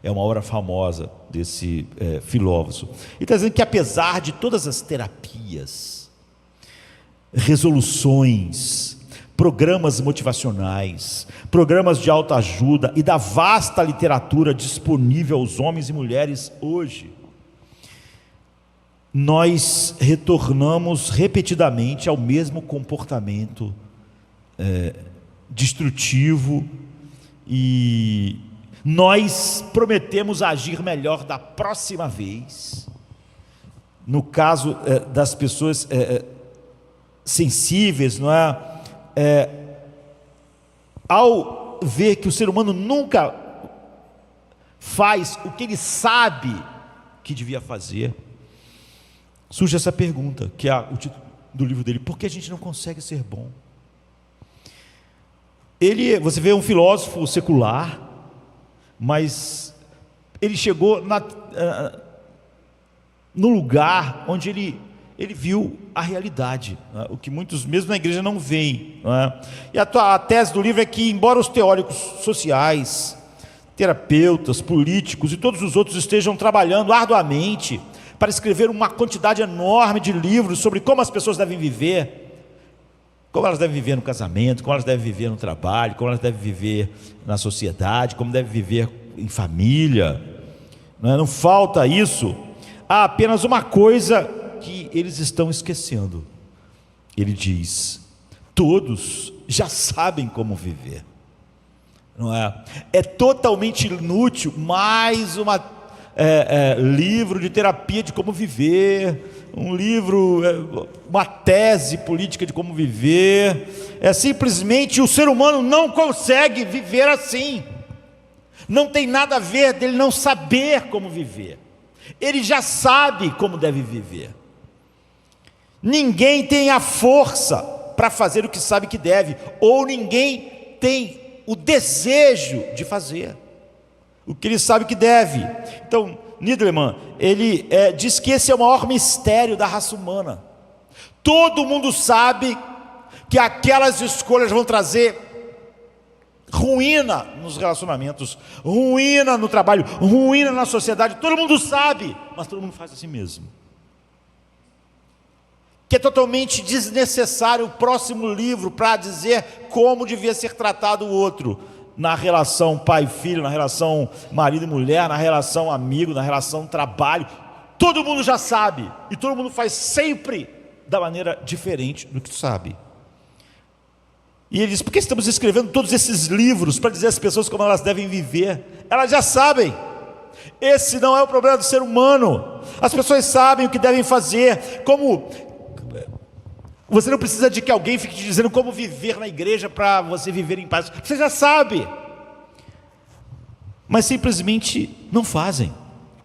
[SPEAKER 1] É uma obra famosa desse filósofo. E está dizendo que apesar de todas as terapias, resoluções, programas motivacionais, programas de autoajuda e da vasta literatura disponível aos homens e mulheres hoje, nós retornamos repetidamente ao mesmo comportamento destrutivo, e nós prometemos agir melhor da próxima vez. No caso das pessoas sensíveis, não é? Ao ver que o ser humano nunca faz o que ele sabe que devia fazer, surge essa pergunta, que é o título do livro dele: por que a gente não consegue ser bom? Você vê um filósofo secular, mas ele chegou no lugar onde ele viu a realidade, né? O que muitos mesmo na igreja não veem, né? E a tese do livro é que, embora os teóricos sociais, terapeutas, políticos e todos os outros estejam trabalhando arduamente para escrever uma quantidade enorme de livros sobre como as pessoas devem viver, como elas devem viver no casamento, como elas devem viver no trabalho, como elas devem viver na sociedade, como devem viver em família, né? Não falta isso. Há apenas uma coisa que eles estão esquecendo. Ele diz: todos já sabem como viver, não é? É totalmente inútil mais livro de terapia de como viver, um livro, uma tese política de como viver. É simplesmente o ser humano não consegue viver assim. Não tem nada a ver dele não saber como viver. Ele já sabe como deve viver. Ninguém tem a força para fazer o que sabe que deve, ou ninguém tem o desejo de fazer. o que ele sabe que deve. Então, Niederman, ele diz que esse é o maior mistério da raça humana. Todo mundo sabe que aquelas escolhas vão trazer ruína nos relacionamentos, ruína no trabalho, ruína na sociedade. Todo mundo sabe, mas todo mundo faz assim mesmo. Que é totalmente desnecessário o próximo livro para dizer como devia ser tratado o outro, na relação pai e filho, na relação marido e mulher, na relação amigo, na relação trabalho. Todo mundo já sabe, e todo mundo faz sempre da maneira diferente do que sabe. E ele diz: por que estamos escrevendo todos esses livros para dizer às pessoas como elas devem viver? Elas já sabem. Esse não é o problema do ser humano. As pessoas sabem o que devem fazer. Como você não precisa de que alguém fique te dizendo como viver na igreja para você viver em paz. Você já sabe. Mas simplesmente não fazem,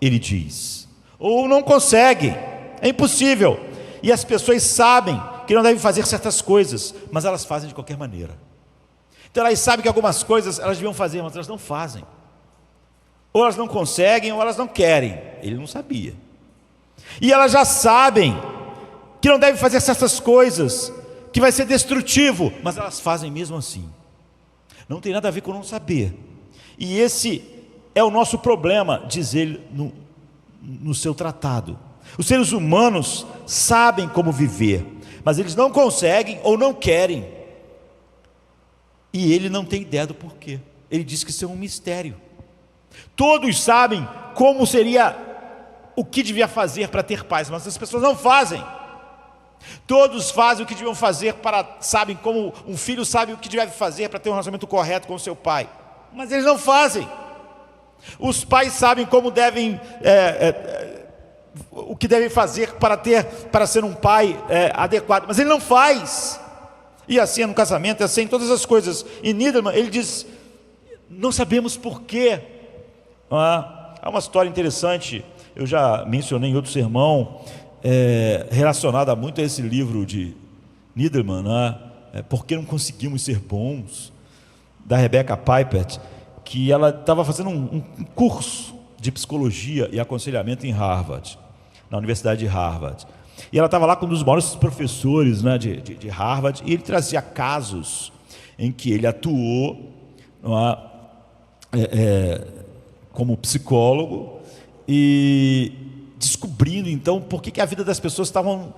[SPEAKER 1] ele diz. Ou não conseguem. É impossível. E as pessoas sabem que não devem fazer certas coisas, mas elas fazem de qualquer maneira. Então elas sabem que algumas coisas elas deviam fazer, mas elas não fazem. Ou elas não conseguem, ou elas não querem. Ele não sabia. E elas já sabem que não devem fazer certas coisas, que vai ser destrutivo, mas elas fazem mesmo assim. Não tem nada a ver com não saber. E esse é o nosso problema, diz ele no seu tratado. Os seres humanos sabem como viver, mas eles não conseguem ou não querem. E ele não tem ideia do porquê. Ele diz que isso é um mistério. Todos sabem como seria, o que devia fazer para ter paz, mas as pessoas não fazem. Todos fazem o que deviam fazer sabem como um filho sabe o que deve fazer para ter um relacionamento correto com o seu pai, mas eles não fazem. Os pais sabem como devem, o que devem fazer para ser um pai adequado, mas ele não faz. E assim é no casamento, é assim em todas as coisas. E Niederman, ele diz: não sabemos porquê. Há uma história interessante, eu já mencionei em outro sermão, relacionada muito a esse livro de Niederman, Por que não conseguimos ser bons, da Rebecca Pippert, que ela estava fazendo um curso de psicologia e aconselhamento em Harvard, na Universidade de Harvard. E ela estava lá com um dos maiores professores de Harvard, e ele trazia casos em que ele atuou como psicólogo, e descobrindo então por que a vida das pessoas estavam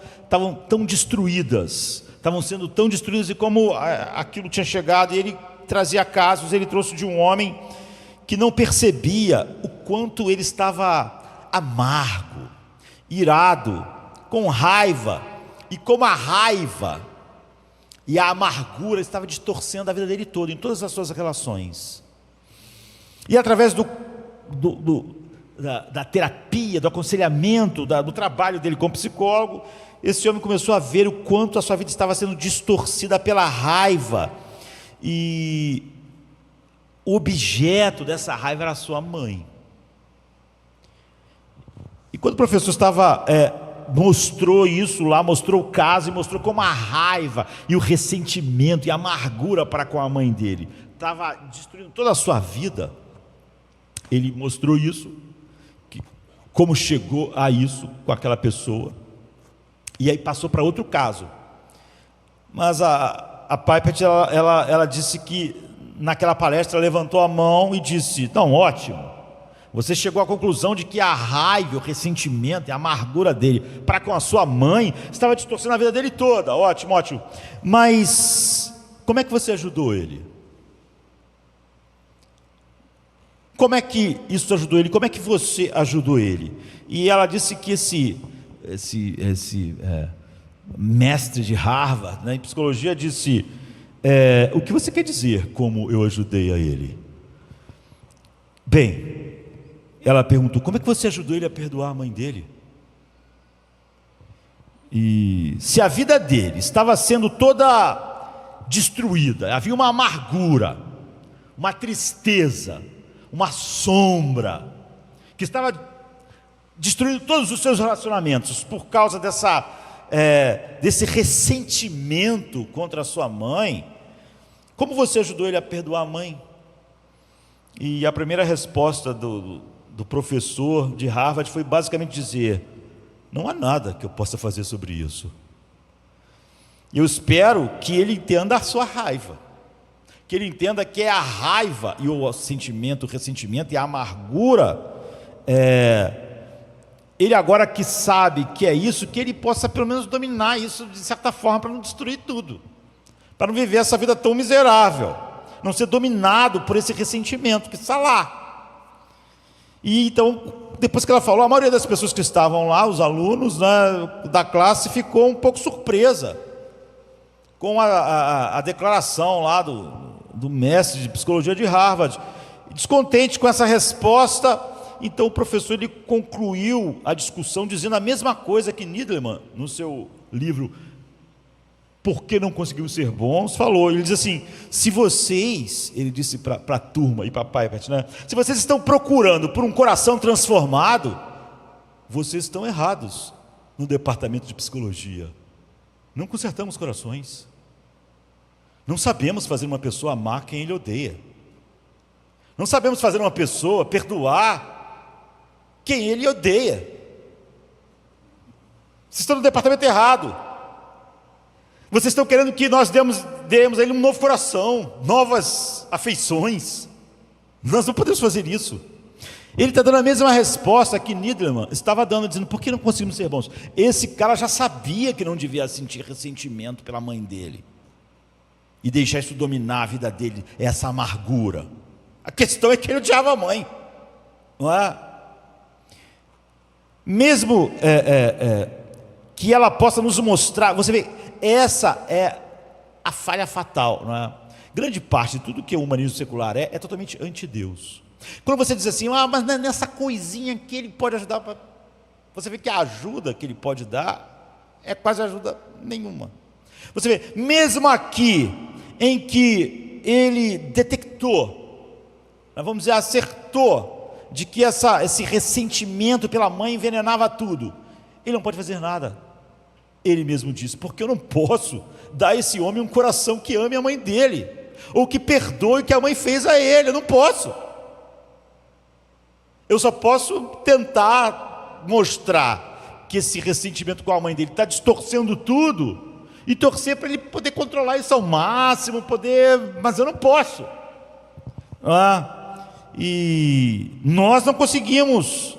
[SPEAKER 1] tão destruídas, estavam sendo tão destruídas, e como aquilo tinha chegado. E ele trazia casos. Ele trouxe de um homem que não percebia o quanto ele estava amargo, irado, com raiva, e como a raiva e a amargura estava distorcendo a vida dele toda, em todas as suas relações. E através da terapia, do aconselhamento, do trabalho dele como psicólogo, esse homem começou a ver o quanto a sua vida estava sendo distorcida pela raiva, e o objeto dessa raiva era a sua mãe. E quando o professor mostrou isso lá, mostrou o caso, e mostrou como a raiva e o ressentimento e a amargura para com a mãe dele estava destruindo toda a sua vida, ele mostrou isso, como chegou a isso com aquela pessoa. E aí passou para outro caso. Mas a Pippert, ela disse que naquela palestra ela levantou a mão e disse: não, ótimo, você chegou à conclusão de que a raiva, o ressentimento e a amargura dele para com a sua mãe estava distorcendo a vida dele toda. Ótimo, ótimo. Mas como é que você ajudou ele? Como é que isso ajudou ele? Como é que você ajudou ele? E ela disse que esse mestre de Harvard, em psicologia, disse: o que você quer dizer como eu ajudei a ele? Bem, ela perguntou: como é que você ajudou ele a perdoar a mãe dele? E se a vida dele estava sendo toda destruída, havia uma amargura, uma tristeza, uma sombra, que estava destruindo todos os seus relacionamentos por causa desse ressentimento contra a sua mãe, como você ajudou ele a perdoar a mãe? E a primeira resposta do professor de Harvard foi basicamente dizer: não há nada que eu possa fazer sobre isso. Eu espero que ele entenda a sua raiva, que ele entenda que é a raiva e o sentimento, o ressentimento e a amargura, ele agora que sabe que é isso, que ele possa pelo menos dominar isso de certa forma, para não destruir tudo, para não viver essa vida tão miserável, não ser dominado por esse ressentimento que está lá. E então, depois que ela falou, a maioria das pessoas que estavam lá, os alunos, né, da classe, ficou um pouco surpresa com a declaração lá do mestre de psicologia de Harvard. Descontente com essa resposta, então o professor ele concluiu a discussão dizendo a mesma coisa que Needleman, no seu livro Por que não conseguimos ser bons, falou. Ele diz assim: se vocês, ele disse para a turma e para pai, né, se vocês estão procurando por um coração transformado, vocês estão errados no departamento de psicologia. Não consertamos corações. Não sabemos fazer uma pessoa amar quem ele odeia. Não sabemos fazer uma pessoa perdoar quem ele odeia. Vocês estão no departamento errado. Vocês estão querendo que nós demos a ele um novo coração, novas afeições. Nós não podemos fazer isso. Ele está dando a mesma resposta que Needleman estava dando, dizendo: por que não conseguimos ser bons? Esse cara já sabia que não devia sentir ressentimento pela mãe dele e deixar isso dominar a vida dele, essa amargura. A questão é que ele odiava a mãe, não é? Mesmo que ela possa nos mostrar, você vê, essa é a falha fatal, não é? Grande parte de tudo que o humanismo secular é totalmente anti-Deus. Quando você diz assim: mas nessa coisinha que ele pode ajudar, você vê que a ajuda que ele pode dar é quase ajuda nenhuma. Você vê, mesmo aqui em que ele detectou, vamos dizer, acertou, de que esse ressentimento pela mãe envenenava tudo, ele não pode fazer nada. Ele mesmo disse: porque eu não posso dar a esse homem um coração que ame a mãe dele, ou que perdoe o que a mãe fez a ele. Eu não posso. Eu só posso tentar mostrar que esse ressentimento com a mãe dele está distorcendo tudo, e torcer para ele poder controlar isso ao máximo, mas eu não posso. E nós não conseguimos.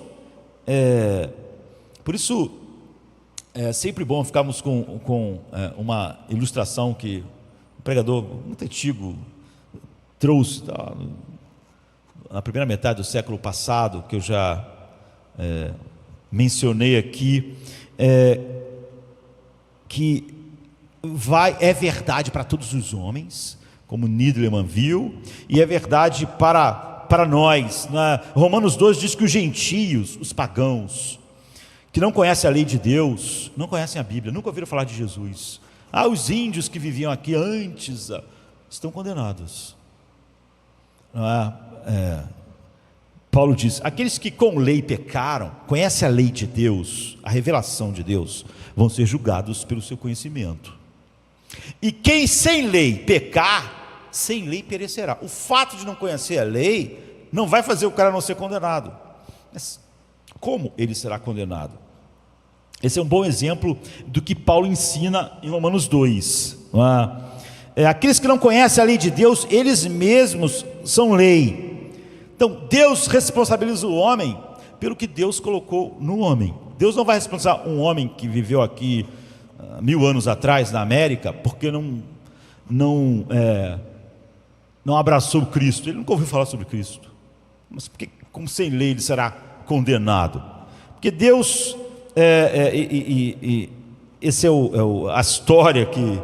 [SPEAKER 1] Por isso é sempre bom ficarmos com uma ilustração que um pregador muito antigo trouxe na primeira metade do século passado, que eu já mencionei aqui, que é verdade para todos os homens, como Needleman viu, e é verdade para nós. Romanos 2 diz que os gentios, os pagãos, que não conhecem a lei de Deus, não conhecem a Bíblia, nunca ouviram falar de Jesus. Os índios que viviam aqui antes estão condenados. Paulo diz: aqueles que com lei pecaram, conhecem a lei de Deus, a revelação de Deus, vão ser julgados pelo seu conhecimento. E quem sem lei pecar, sem lei perecerá. O fato de não conhecer a lei não vai fazer o cara não ser condenado. Mas como ele será condenado? Esse é um bom exemplo do que Paulo ensina em Romanos 2. Aqueles que não conhecem a lei de Deus, eles mesmos são lei. Então Deus responsabiliza o homem pelo que Deus colocou no homem. Deus não vai responsabilizar um homem que viveu aqui 1000 anos atrás na América porque não abraçou Cristo. Ele nunca ouviu falar sobre Cristo. Mas porque, como sem lei, ele será condenado? Porque Deus, esse é a história que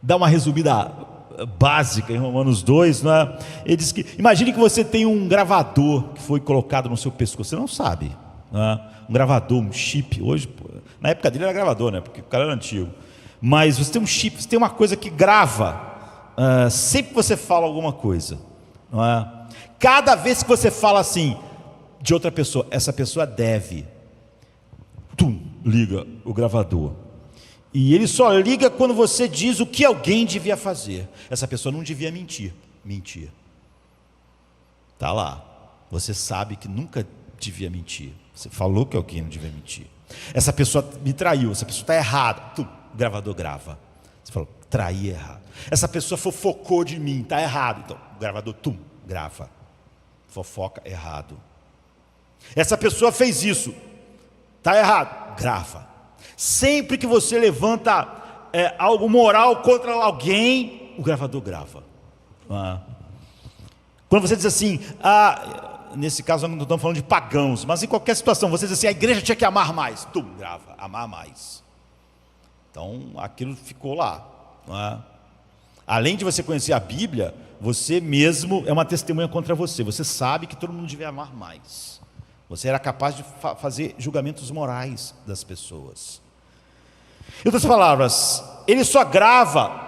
[SPEAKER 1] dá uma resumida básica em Romanos 2, né? Ele diz que, imagine que você tem um gravador que foi colocado no seu pescoço, você não sabe, né? Um gravador, um chip. Hoje, na época dele era gravador, né? Porque o cara era antigo. Mas você tem um chip, você tem uma coisa que grava sempre que você fala alguma coisa, não é? Cada vez que você fala assim de outra pessoa, essa pessoa deve, liga o gravador. E ele só liga quando você diz o que alguém devia fazer. Essa pessoa não devia mentir. Está lá. Você sabe que nunca devia mentir. Você falou que alguém não devia mentir. Essa pessoa me traiu, essa pessoa está errada. O gravador grava. Você falou, trair é errado. Essa pessoa fofocou de mim, está errado. Então, o gravador, grava. Fofoca, errado. Essa pessoa fez isso, está errado, grava. Sempre que você levanta algo moral contra alguém, o gravador grava. Quando você diz assim, nesse caso não estamos falando de pagãos, mas em qualquer situação, você diz assim, a igreja tinha que amar mais, grava, amar mais. Então aquilo ficou lá. Além de você conhecer a Bíblia, você mesmo é uma testemunha contra você. Você sabe que todo mundo devia amar mais. Você era capaz de fazer julgamentos morais das pessoas. Em outras palavras, ele só grava,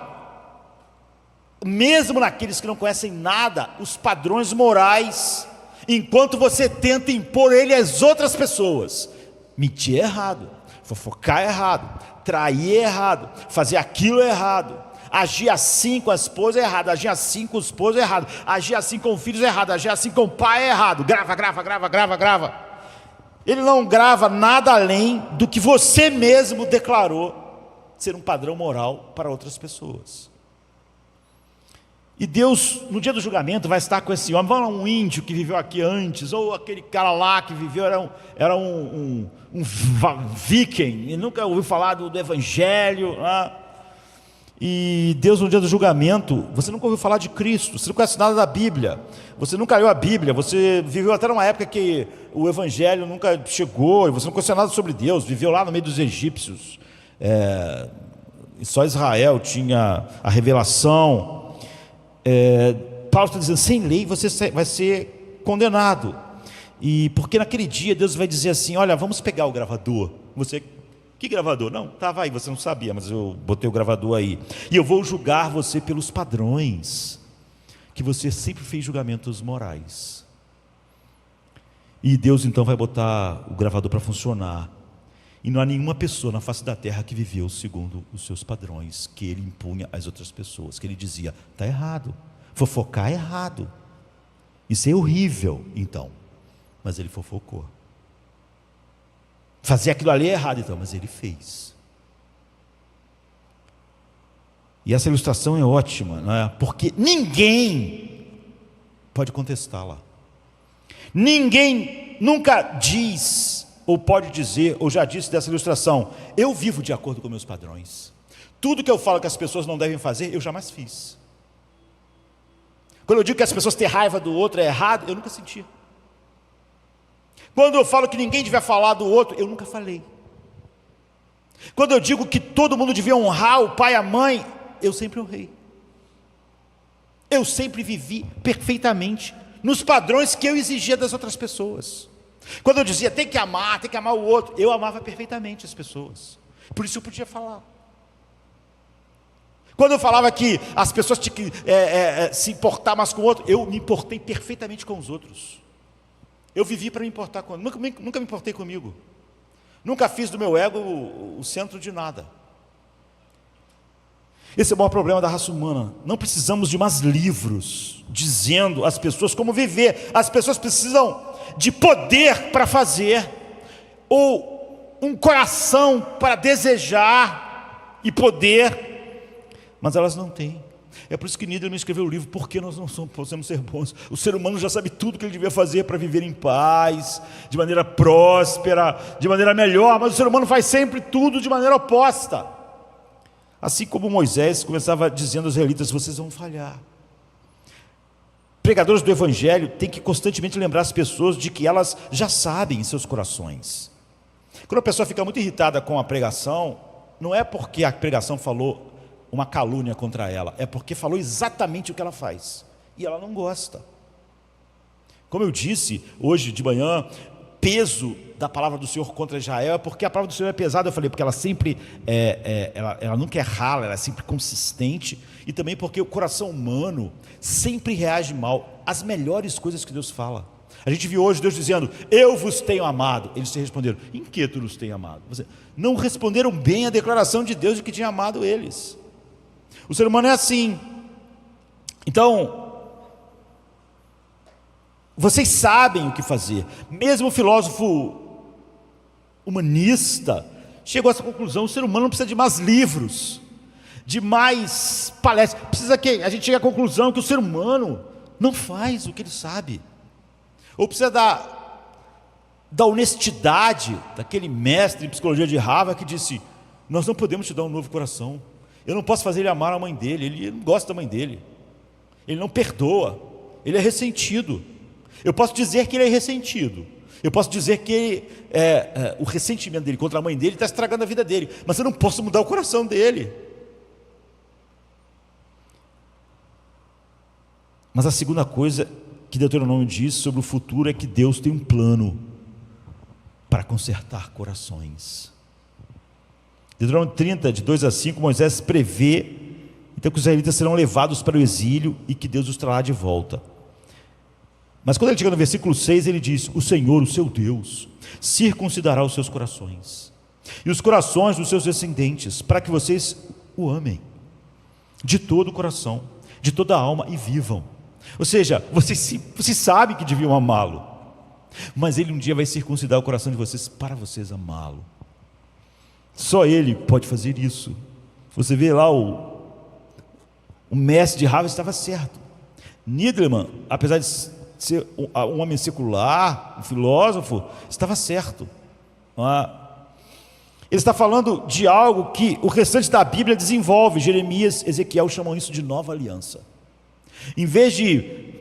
[SPEAKER 1] mesmo naqueles que não conhecem nada, os padrões morais, enquanto você tenta impor ele às outras pessoas. Mentir é errado, fofocar é errado, trair é errado, fazer aquilo é errado, agir assim com a esposa é errado, agir assim com o esposo é errado, agir assim com os filhos é errado, agir assim com o pai é errado. Grava. Ele não grava nada além do que você mesmo declarou ser um padrão moral para outras pessoas. E Deus, no dia do julgamento, vai estar com esse homem. Vamos lá, um índio que viveu aqui antes, ou aquele cara lá que viveu, era um viking, e nunca ouviu falar do evangelho. E Deus, no dia do julgamento, você nunca ouviu falar de Cristo, você não conhece nada da Bíblia, você nunca leu a Bíblia, você viveu até numa época que o evangelho nunca chegou, e você não conhecia nada sobre Deus, viveu lá no meio dos egípcios, e só Israel tinha a revelação. Paulo está dizendo, sem lei você vai ser condenado. E porque naquele dia Deus vai dizer assim, olha, vamos pegar o gravador. Você, que gravador? Não, estava aí, você não sabia, mas eu botei o gravador aí. E eu vou julgar você pelos padrões, que você sempre fez julgamentos morais. E Deus então vai botar o gravador para funcionar. E não há nenhuma pessoa na face da terra que viveu segundo os seus padrões, que ele impunha às outras pessoas, que ele dizia, está errado, fofocar é errado, isso é horrível, então, mas ele fofocou. Fazer aquilo ali é errado, então, mas ele fez. E essa ilustração é ótima, não é? Porque ninguém pode contestá-la. Ninguém nunca diz, ou pode dizer, ou já disse dessa ilustração, eu vivo de acordo com meus padrões. Tudo que eu falo que as pessoas não devem fazer, eu jamais fiz. Quando eu digo que as pessoas têm raiva do outro é errado, eu nunca senti. Quando eu falo que ninguém devia falar do outro, eu nunca falei. Quando eu digo que todo mundo devia honrar o pai e a mãe, eu sempre honrei. Eu sempre vivi perfeitamente nos padrões que eu exigia das outras pessoas. Quando eu dizia, tem que amar o outro, eu amava perfeitamente as pessoas. Por isso eu podia falar. Quando eu falava que as pessoas tinham que se importar mais com o outro, eu me importei perfeitamente com os outros. Eu vivi para me importar com nunca me importei comigo. Nunca fiz do meu ego o centro de nada. Esse é o maior problema da raça humana. Não precisamos de mais livros dizendo às pessoas como viver. As pessoas precisam de poder para fazer, ou um coração para desejar e poder, mas elas não têm. É por isso que Nietzsche não escreveu o livro, porque nós não podemos ser bons. O ser humano já sabe tudo que ele devia fazer para viver em paz, de maneira próspera, de maneira melhor, mas o ser humano faz sempre tudo de maneira oposta. Assim como Moisés começava dizendo aos israelitas, vocês vão falhar. Pregadores do evangelho têm que constantemente lembrar as pessoas de que elas já sabem em seus corações. Quando a pessoa fica muito irritada com a pregação, não é porque a pregação falou uma calúnia contra ela, é porque falou exatamente o que ela faz, e ela não gosta. Como eu disse hoje de manhã, peso da palavra do Senhor contra Israel é porque a palavra do Senhor é pesada. Eu falei, porque ela sempre ela nunca é rala, ela é sempre consistente, e também porque o coração humano sempre reage mal às melhores coisas que Deus fala. A gente viu hoje Deus dizendo, eu vos tenho amado. Eles se responderam, em que tu nos tem amado? Não responderam bem a declaração de Deus de que tinha amado eles. O ser humano é assim. Então, Vocês sabem o que fazer. Mesmo o filósofo humanista chegou a essa conclusão: o ser humano não precisa de mais livros, de mais palestras. Precisa que a gente chegue à conclusão que o ser humano não faz o que ele sabe. Ou precisa da honestidade daquele mestre em psicologia de Harvard que disse: nós não podemos te dar um novo coração. Eu não posso fazer ele amar a mãe dele. Ele não gosta da mãe dele. Ele não perdoa. Ele é ressentido. Eu posso dizer que ele é ressentido. Eu posso dizer que o ressentimento dele contra a mãe dele está estragando a vida dele. Mas eu não posso mudar o coração dele. Mas a segunda coisa que Deuteronômio diz sobre o futuro é que Deus tem um plano para consertar corações. Deuteronômio 30, de 2 a 5, Moisés prevê então que os israelitas serão levados para o exílio e que Deus os trará de volta. Mas quando ele chega no versículo 6, ele diz: o Senhor, o seu Deus, circuncidará os seus corações e os corações dos seus descendentes, para que vocês o amem de todo o coração, de toda a alma, e vivam. Ou seja, vocês sabem que deviam amá-lo, mas ele um dia vai circuncidar o coração de vocês para vocês amá-lo. Só ele pode fazer isso. Você vê lá o mestre de Harvard estava certo. Niedleman, apesar de ser um homem secular, um filósofo, estava certo. Ele está falando de algo que o restante da Bíblia desenvolve. Jeremias, Ezequiel chamam isso de nova aliança. Em vez de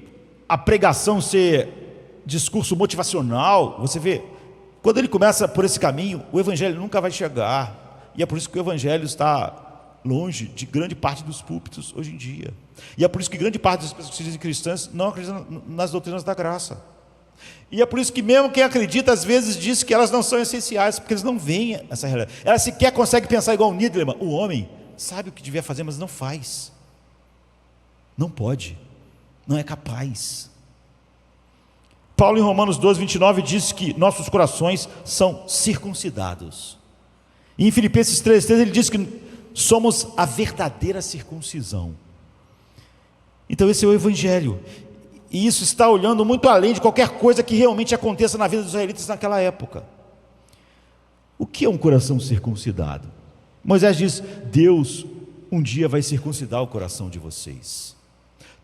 [SPEAKER 1] a pregação ser discurso motivacional, você vê, quando ele começa por esse caminho, o evangelho nunca vai chegar. E é por isso que o evangelho está longe de grande parte dos púlpitos hoje em dia. E é por isso que grande parte das pessoas que se dizem cristãs não acreditam nas doutrinas da graça. E é por isso que mesmo quem acredita às vezes diz que elas não são essenciais, porque eles não veem essa realidade. Ela sequer consegue pensar igual o Niedleman. O homem sabe o que devia fazer, mas não faz. Não pode. Não é capaz. Paulo em Romanos 12, 29 diz que nossos corações são circuncidados. E em Filipenses 3, ele diz que somos a verdadeira circuncisão. Então esse é o evangelho. E isso está olhando muito além de qualquer coisa que realmente aconteça na vida dos israelitas naquela época. O que é um coração circuncidado? Moisés diz: Deus um dia vai circuncidar o coração de vocês.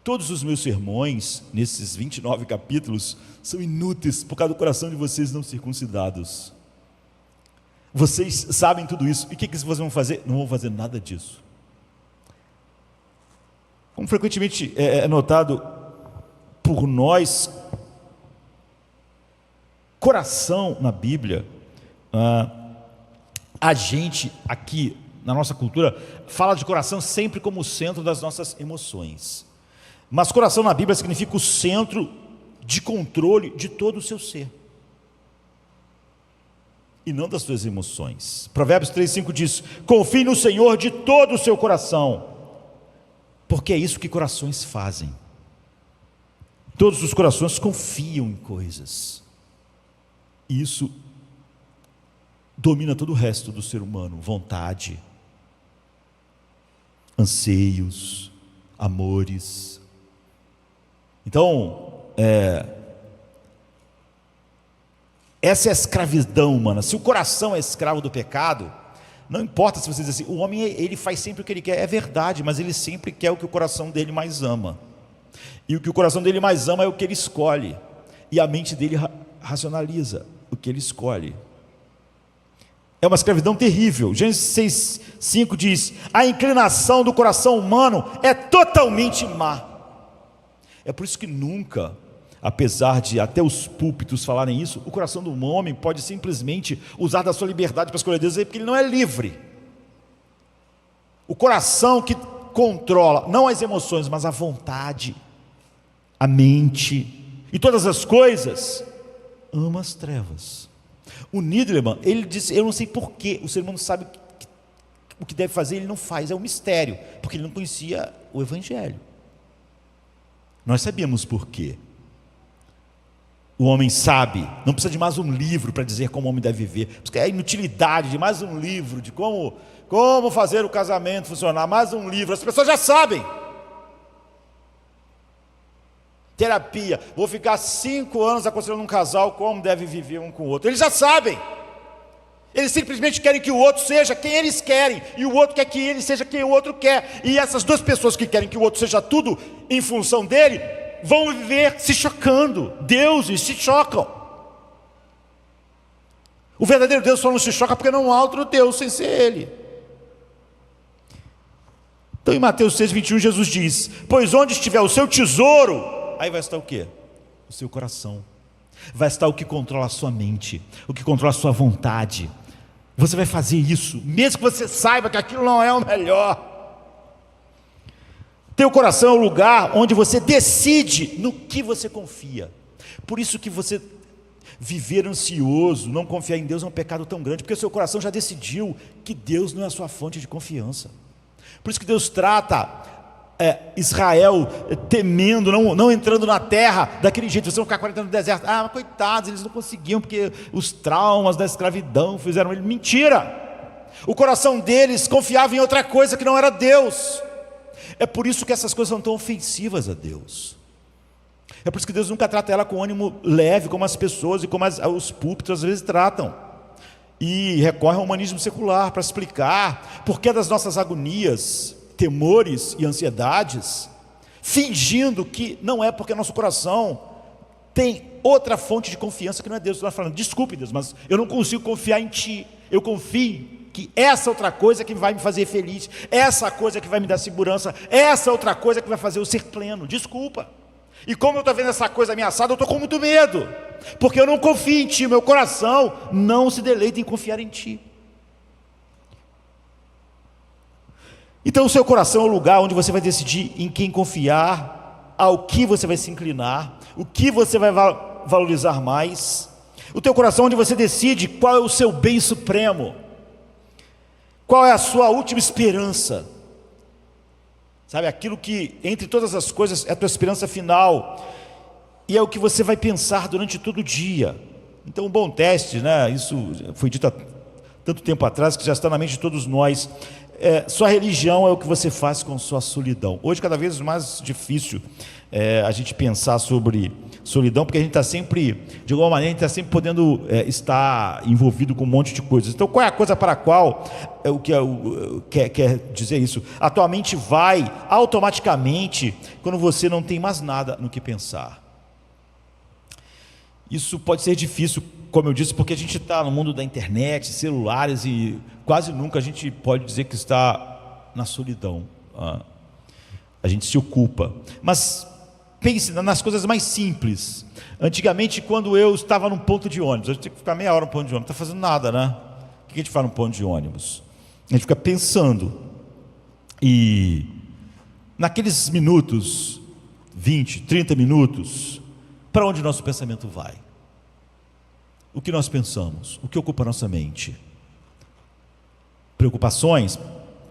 [SPEAKER 1] Todos os meus sermões, nesses 29 capítulos, são inúteis por causa do coração de vocês não circuncidados. Vocês sabem tudo isso. E o que vocês vão fazer? Não vão fazer nada disso. Como frequentemente é notado por nós, coração na Bíblia, a gente aqui na nossa cultura fala de coração sempre como o centro das nossas emoções. Mas coração na Bíblia significa o centro de controle de todo o seu ser. E não das suas emoções. Provérbios 3,5 diz: confie no Senhor de todo o seu coração, porque é isso que corações fazem. Todos os corações confiam em coisas. E isso domina todo o resto do ser humano: vontade, anseios, amores. Então, essa é a escravidão humana. Se o coração é escravo do pecado, não importa se você diz assim, o homem ele faz sempre o que ele quer, é verdade, mas ele sempre quer o que o coração dele mais ama. E o que o coração dele mais ama é o que ele escolhe. E a mente dele racionaliza o que ele escolhe. É uma escravidão terrível. Gênesis 6,5 diz: a inclinação do coração humano é totalmente má. É por isso que nunca, apesar de até os púlpitos falarem isso, o coração do homem pode simplesmente usar da sua liberdade para escolher Deus, porque ele não é livre. O coração que controla, não as emoções, mas a vontade, a mente e todas as coisas, ama as trevas. O Niedleman, ele disse: eu não sei porquê, o ser humano sabe o que deve fazer, ele não faz, é um mistério, porque ele não conhecia o evangelho. Nós sabíamos por quê. O homem sabe, não precisa de mais um livro para dizer como o homem deve viver. É a inutilidade de mais um livro, de como fazer o casamento funcionar, mais um livro, as pessoas já sabem. terapia, vou ficar 5 anos aconselhando um casal como deve viver um com o outro. Eles já sabem. Eles simplesmente querem que o outro seja quem eles querem, e o outro quer que ele seja quem o outro quer. E essas duas pessoas que querem que o outro seja tudo em função dele, vão viver se chocando. Deuses se chocam. O verdadeiro Deus só não se choca porque não há outro Deus sem ser Ele. Então em Mateus 6:21 Jesus diz: pois onde estiver o seu tesouro, aí vai estar o quê? O seu coração. Vai estar o que controla a sua mente, o que controla a sua vontade. Você vai fazer isso, mesmo que você saiba que aquilo não é o melhor. Teu coração é o lugar onde você decide no que você confia. Por isso que você viver ansioso, não confiar em Deus é um pecado tão grande, porque o seu coração já decidiu que Deus não é a sua fonte de confiança. Por isso que Deus trata Israel temendo, não entrando na terra daquele jeito. Vocês vão ficar 40 anos no deserto. Mas coitados, eles não conseguiam, porque os traumas da escravidão fizeram ele. Mentira! O coração deles confiava em outra coisa que não era Deus. É por isso que essas coisas são tão ofensivas a Deus. É por isso que Deus nunca trata ela com ânimo leve, como as pessoas e como os púlpitos às vezes tratam. E recorre ao humanismo secular para explicar por que das nossas agonias, temores e ansiedades, fingindo que não é porque nosso coração tem outra fonte de confiança que não é Deus. Você está falando: desculpe Deus, mas eu não consigo confiar em Ti. Eu confio que essa outra coisa que vai me fazer feliz, essa coisa que vai me dar segurança, essa outra coisa que vai fazer eu ser pleno. Desculpa. E como eu estou vendo essa coisa ameaçada, eu estou com muito medo, porque eu não confio em Ti. Meu coração não se deleita em confiar em Ti. Então o seu coração é o lugar onde você vai decidir em quem confiar, ao que você vai se inclinar, o que você vai valorizar mais. O teu coração é onde você decide qual é o seu bem supremo, qual é a sua última esperança. Sabe, aquilo que entre todas as coisas é a tua esperança final, e é o que você vai pensar durante todo o dia. Então um bom teste, né? Isso foi dito há tanto tempo atrás que já está na mente de todos nós. Sua religião é o que você faz com sua solidão. Hoje cada vez mais difícil a gente pensar sobre solidão, porque a gente está sempre, de alguma maneira, a gente está sempre podendo estar envolvido com um monte de coisas. Então qual é a coisa para a qual quer dizer isso? A tua mente vai automaticamente quando você não tem mais nada no que pensar. Isso pode ser difícil, como eu disse, porque a gente está no mundo da internet, celulares, e quase nunca a gente pode dizer que está na solidão. A gente se ocupa. Mas pense nas coisas mais simples. Antigamente, quando eu estava num ponto de ônibus, eu tinha que ficar meia hora no ponto de ônibus, não está fazendo nada, né? O que a gente faz no ponto de ônibus? A gente fica pensando. E naqueles minutos, 20, 30 minutos, para onde nosso pensamento vai? O que nós pensamos? O que ocupa a nossa mente? Preocupações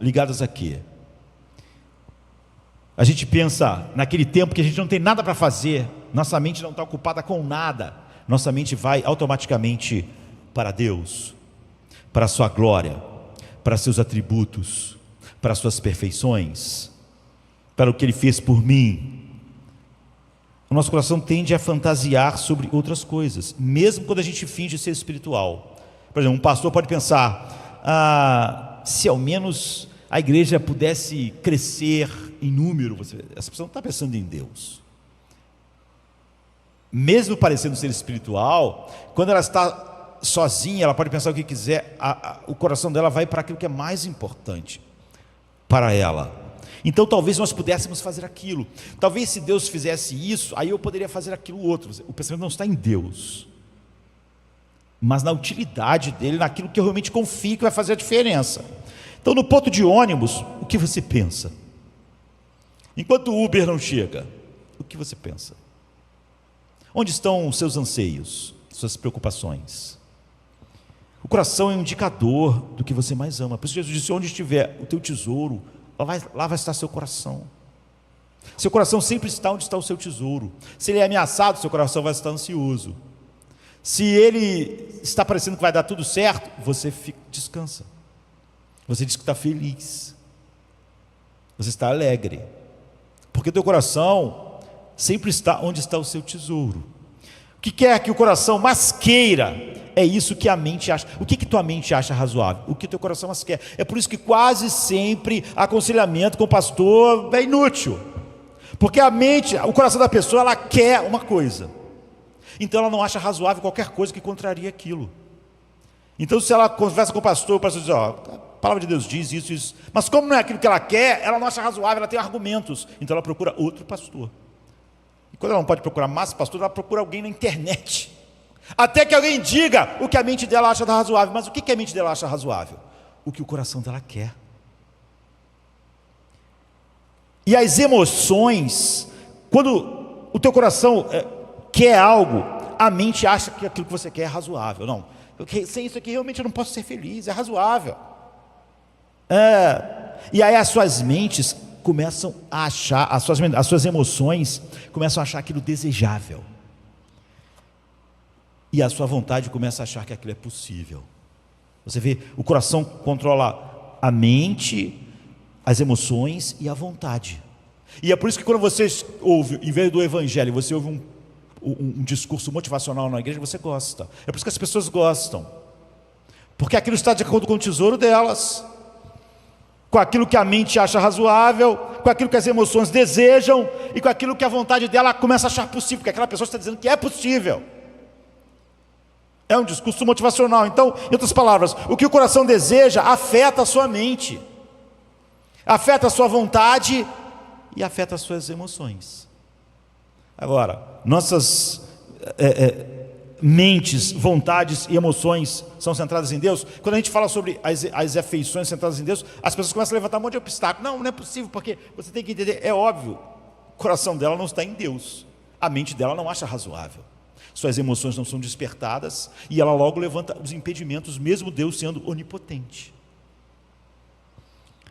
[SPEAKER 1] ligadas a quê? A gente pensa naquele tempo que a gente não tem nada para fazer, nossa mente não está ocupada com nada, nossa mente vai automaticamente para Deus, para a sua glória, para seus atributos, para as suas perfeições, para o que Ele fez por mim. O nosso coração tende a fantasiar sobre outras coisas, mesmo quando a gente finge ser espiritual. Por exemplo, um pastor pode pensar: se ao menos a igreja pudesse crescer em número. Essa pessoa não está pensando em Deus. Mesmo parecendo ser espiritual, quando ela está sozinha, ela pode pensar o que quiser, o coração dela vai para aquilo que é mais importante para ela. Então talvez nós pudéssemos fazer aquilo, talvez se Deus fizesse isso, aí eu poderia fazer aquilo outro. O pensamento não está em Deus, mas na utilidade dele, naquilo que eu realmente confio que vai fazer a diferença. Então no ponto de ônibus, o que você pensa? Enquanto o Uber não chega, o que você pensa? Onde estão os seus anseios, suas preocupações? O coração é um indicador do que você mais ama. Por isso Jesus disse: onde estiver o teu tesouro, lá vai estar seu coração. Seu coração sempre está onde está o seu tesouro. Se ele é ameaçado, seu coração vai estar ansioso. Se ele está parecendo que vai dar tudo certo, você descansa. Você diz que está feliz. Você está alegre. Porque teu coração sempre está onde está o seu tesouro. O que quer que o coração mais queira, é isso que a mente acha. O que tua mente acha razoável? O que teu coração mais quer. É por isso que quase sempre aconselhamento com o pastor é inútil. Porque a mente, o coração da pessoa, ela quer uma coisa. Então ela não acha razoável qualquer coisa que contraria aquilo. Então se ela conversa com o pastor diz, ó, a palavra de Deus diz isso, isso. Mas como não é aquilo que ela quer, ela não acha razoável, ela tem argumentos. Então ela procura outro pastor. E quando ela não pode procurar mais pastor, ela procura alguém na internet. Até que alguém diga o que a mente dela acha razoável. Mas o que a mente dela acha razoável? O que o coração dela quer. E as emoções, quando o teu coração quer algo, a mente acha que aquilo que você quer é razoável. Não, sem isso aqui realmente eu não posso ser feliz, é razoável. E aí as suas mentes começam a achar, as suas emoções começam a achar aquilo desejável. E a sua vontade começa a achar que aquilo é possível. Você vê, o coração controla a mente, as emoções e a vontade. E é por isso que quando você ouve, em vez do evangelho, você ouve um discurso motivacional na igreja, você gosta. É por isso que as pessoas gostam. Porque aquilo está de acordo com o tesouro delas, com aquilo que a mente acha razoável, com aquilo que as emoções desejam e com aquilo que a vontade dela começa a achar possível, porque aquela pessoa está dizendo que é possível. É um discurso motivacional. Então, em outras palavras, o que o coração deseja afeta a sua mente, afeta a sua vontade e afeta as suas emoções. Agora, nossas mentes, vontades e emoções são centradas em Deus. Quando a gente fala sobre as afeições centradas em Deus, as pessoas começam a levantar um monte de obstáculos. Não é possível, porque você tem que entender, é óbvio, o coração dela não está em Deus, a mente dela não acha razoável, suas emoções não são despertadas, e ela logo levanta os impedimentos, mesmo Deus sendo onipotente.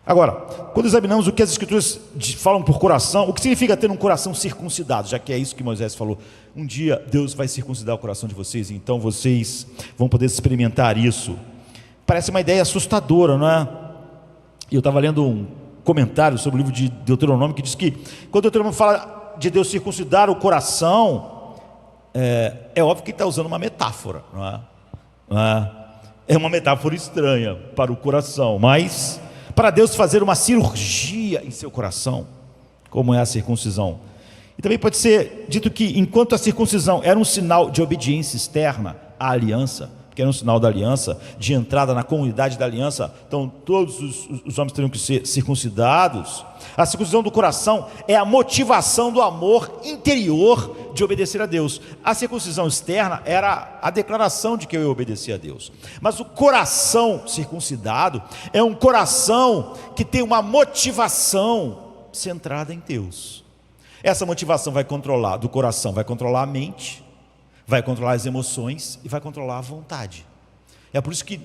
[SPEAKER 1] Agora, quando examinamos o que as Escrituras falam por coração, o que significa ter um coração circuncidado, já que é isso que Moisés falou, um dia Deus vai circuncidar o coração de vocês, e então vocês vão poder experimentar isso. Parece uma ideia assustadora, não é? Eu estava lendo um comentário sobre o livro de Deuteronômio, que diz que, quando Deuteronômio fala de Deus circuncidar o coração, é óbvio que ele está usando uma metáfora, não é? É uma metáfora estranha para o coração, mas para Deus fazer uma cirurgia em seu coração, como é a circuncisão. E também pode ser dito que, enquanto a circuncisão era um sinal de obediência externa à aliança, que era um sinal da aliança, de entrada na comunidade da aliança, então todos os homens teriam que ser circuncidados. A circuncisão do coração é a motivação do amor interior de obedecer a Deus. A circuncisão externa era a declaração de que eu ia obedecer a Deus. Mas o coração circuncidado é um coração que tem uma motivação centrada em Deus. Essa motivação vai controlar, do coração, vai controlar a mente, vai controlar as emoções e vai controlar a vontade. É por isso que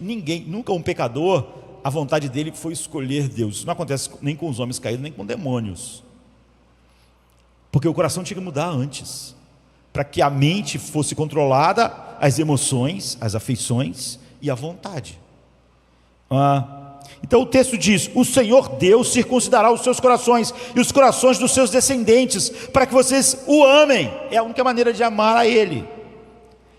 [SPEAKER 1] nunca um pecador, a vontade dele foi escolher Deus. Isso não acontece nem com os homens caídos, nem com demônios. Porque o coração tinha que mudar antes, para que a mente fosse controlada, as emoções, as afeições e a vontade. Então o texto diz: o Senhor Deus circuncidará os seus corações e os corações dos seus descendentes, para que vocês o amem. É a única maneira de amar a Ele,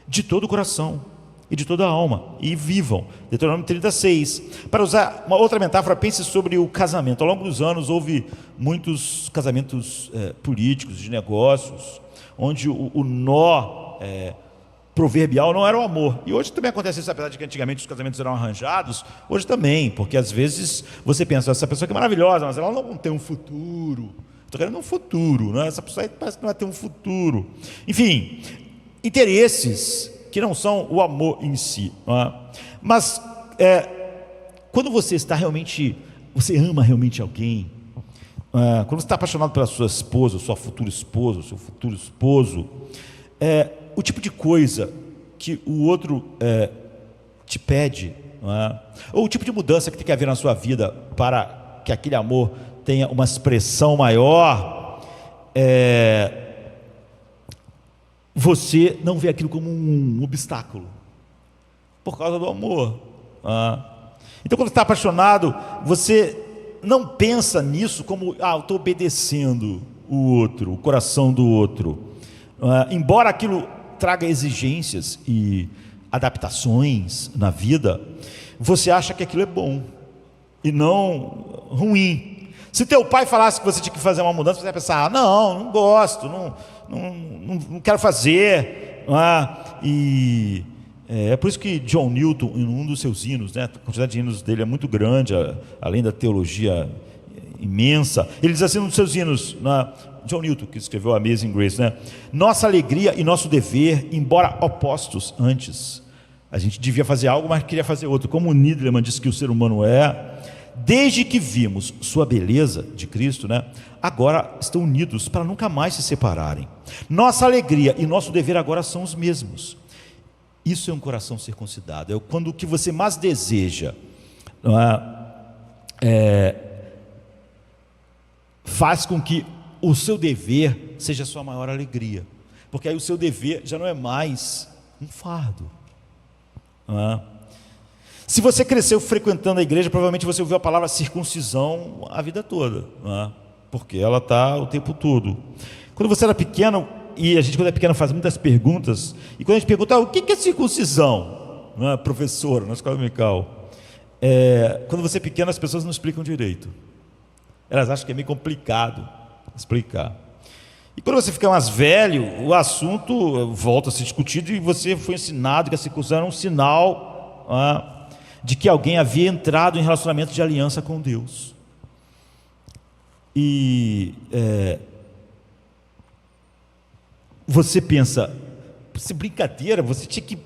[SPEAKER 1] de todo o coração e de toda a alma, e vivam. Deuteronômio 36. Para usar uma outra metáfora, pense sobre o casamento. Ao longo dos anos houve muitos casamentos políticos, de negócios, onde o nó proverbial não era o amor. E hoje também acontece isso, apesar de que antigamente os casamentos eram arranjados, hoje também, porque às vezes você pensa, essa pessoa que é maravilhosa, mas ela não tem um futuro. Estou querendo um futuro, não é? Essa pessoa aí parece que não vai ter um futuro. Enfim, interesses que não são o amor em si, não é? Mas quando você está realmente, você ama realmente alguém, quando você está apaixonado pela sua esposa, sua futura esposa, seu futuro esposo, o tipo de coisa que o outro te pede, não é? Ou o tipo de mudança que tem que haver na sua vida para que aquele amor tenha uma expressão maior, você não vê aquilo como um obstáculo, por causa do amor. Então, quando você está apaixonado, você não pensa nisso como, eu estou obedecendo. o outro, o coração do outro. Embora aquilo traga exigências e adaptações na vida, você acha que aquilo é bom e não ruim. Se teu pai falasse que você tinha que fazer uma mudança, você ia pensar: não gosto, não quero fazer. E é por isso que John Newton, em um dos seus hinos, né, a quantidade de hinos dele é muito grande, além da teologia imensa, ele diz assim nos seus hinos, John Newton, que escreveu Amazing Grace, né? Nossa alegria e nosso dever, embora opostos antes, a gente devia fazer algo, mas queria fazer outro, como o Niederman diz que o ser humano é, desde que vimos sua beleza de Cristo, né, agora estão unidos para nunca mais se separarem. Nossa alegria e nosso dever agora são os mesmos. Isso é um coração circuncidado, é quando o que você mais deseja faz com que o seu dever seja a sua maior alegria, porque aí o seu dever já não é mais um fardo. Se você cresceu frequentando a igreja, provavelmente você ouviu a palavra circuncisão a vida toda, porque ela está o tempo todo. Quando você era pequeno, e a gente quando é pequeno faz muitas perguntas, e quando a gente pergunta o que é circuncisão, professor, na escola dominical, quando você é pequeno as pessoas não explicam direito, elas acham que é meio complicado explicar. E quando você fica mais velho, o assunto volta a ser discutido e você foi ensinado que a circuncisão era um sinal de que alguém havia entrado em relacionamento de aliança com Deus. E você pensa, isso é brincadeira, você tinha que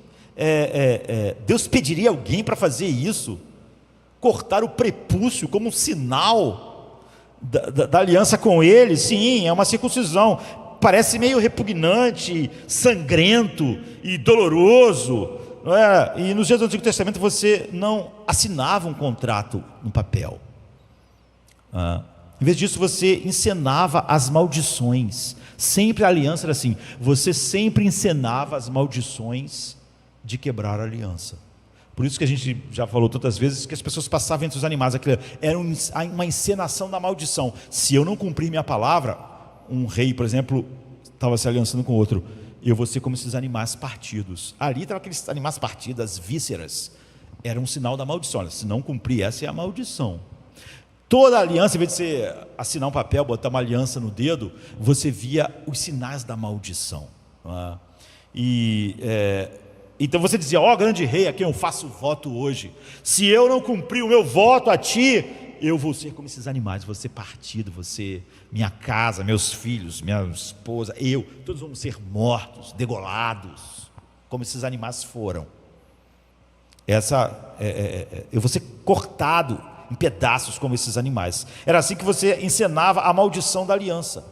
[SPEAKER 1] Deus pediria alguém para fazer isso, cortar o prepúcio como um sinal da aliança com ele? Sim, é uma circuncisão, parece meio repugnante, sangrento e doloroso, não é? E nos dias do Antigo Testamento você não assinava um contrato no papel, em vez disso você encenava as maldições. Sempre a aliança era assim, você sempre encenava as maldições de quebrar a aliança. Por isso que a gente já falou tantas vezes que as pessoas passavam entre os animais, aquilo era uma encenação da maldição. Se eu não cumprir minha palavra, um rei, por exemplo, estava se aliançando com outro, eu vou ser como esses animais partidos. Ali estavam aqueles animais partidos, as vísceras, era um sinal da maldição. Olha, se não cumprir, essa é a maldição. Toda aliança, em vez de você assinar um papel, botar uma aliança no dedo, você via os sinais da maldição. Então você dizia: ó grande rei, a quem eu faço voto hoje, se eu não cumprir o meu voto a ti, eu vou ser como esses animais, vou ser partido, você, minha casa, meus filhos, minha esposa, todos vamos ser mortos, degolados, como esses animais foram. Eu vou ser cortado em pedaços como esses animais. Era assim que você encenava a maldição da aliança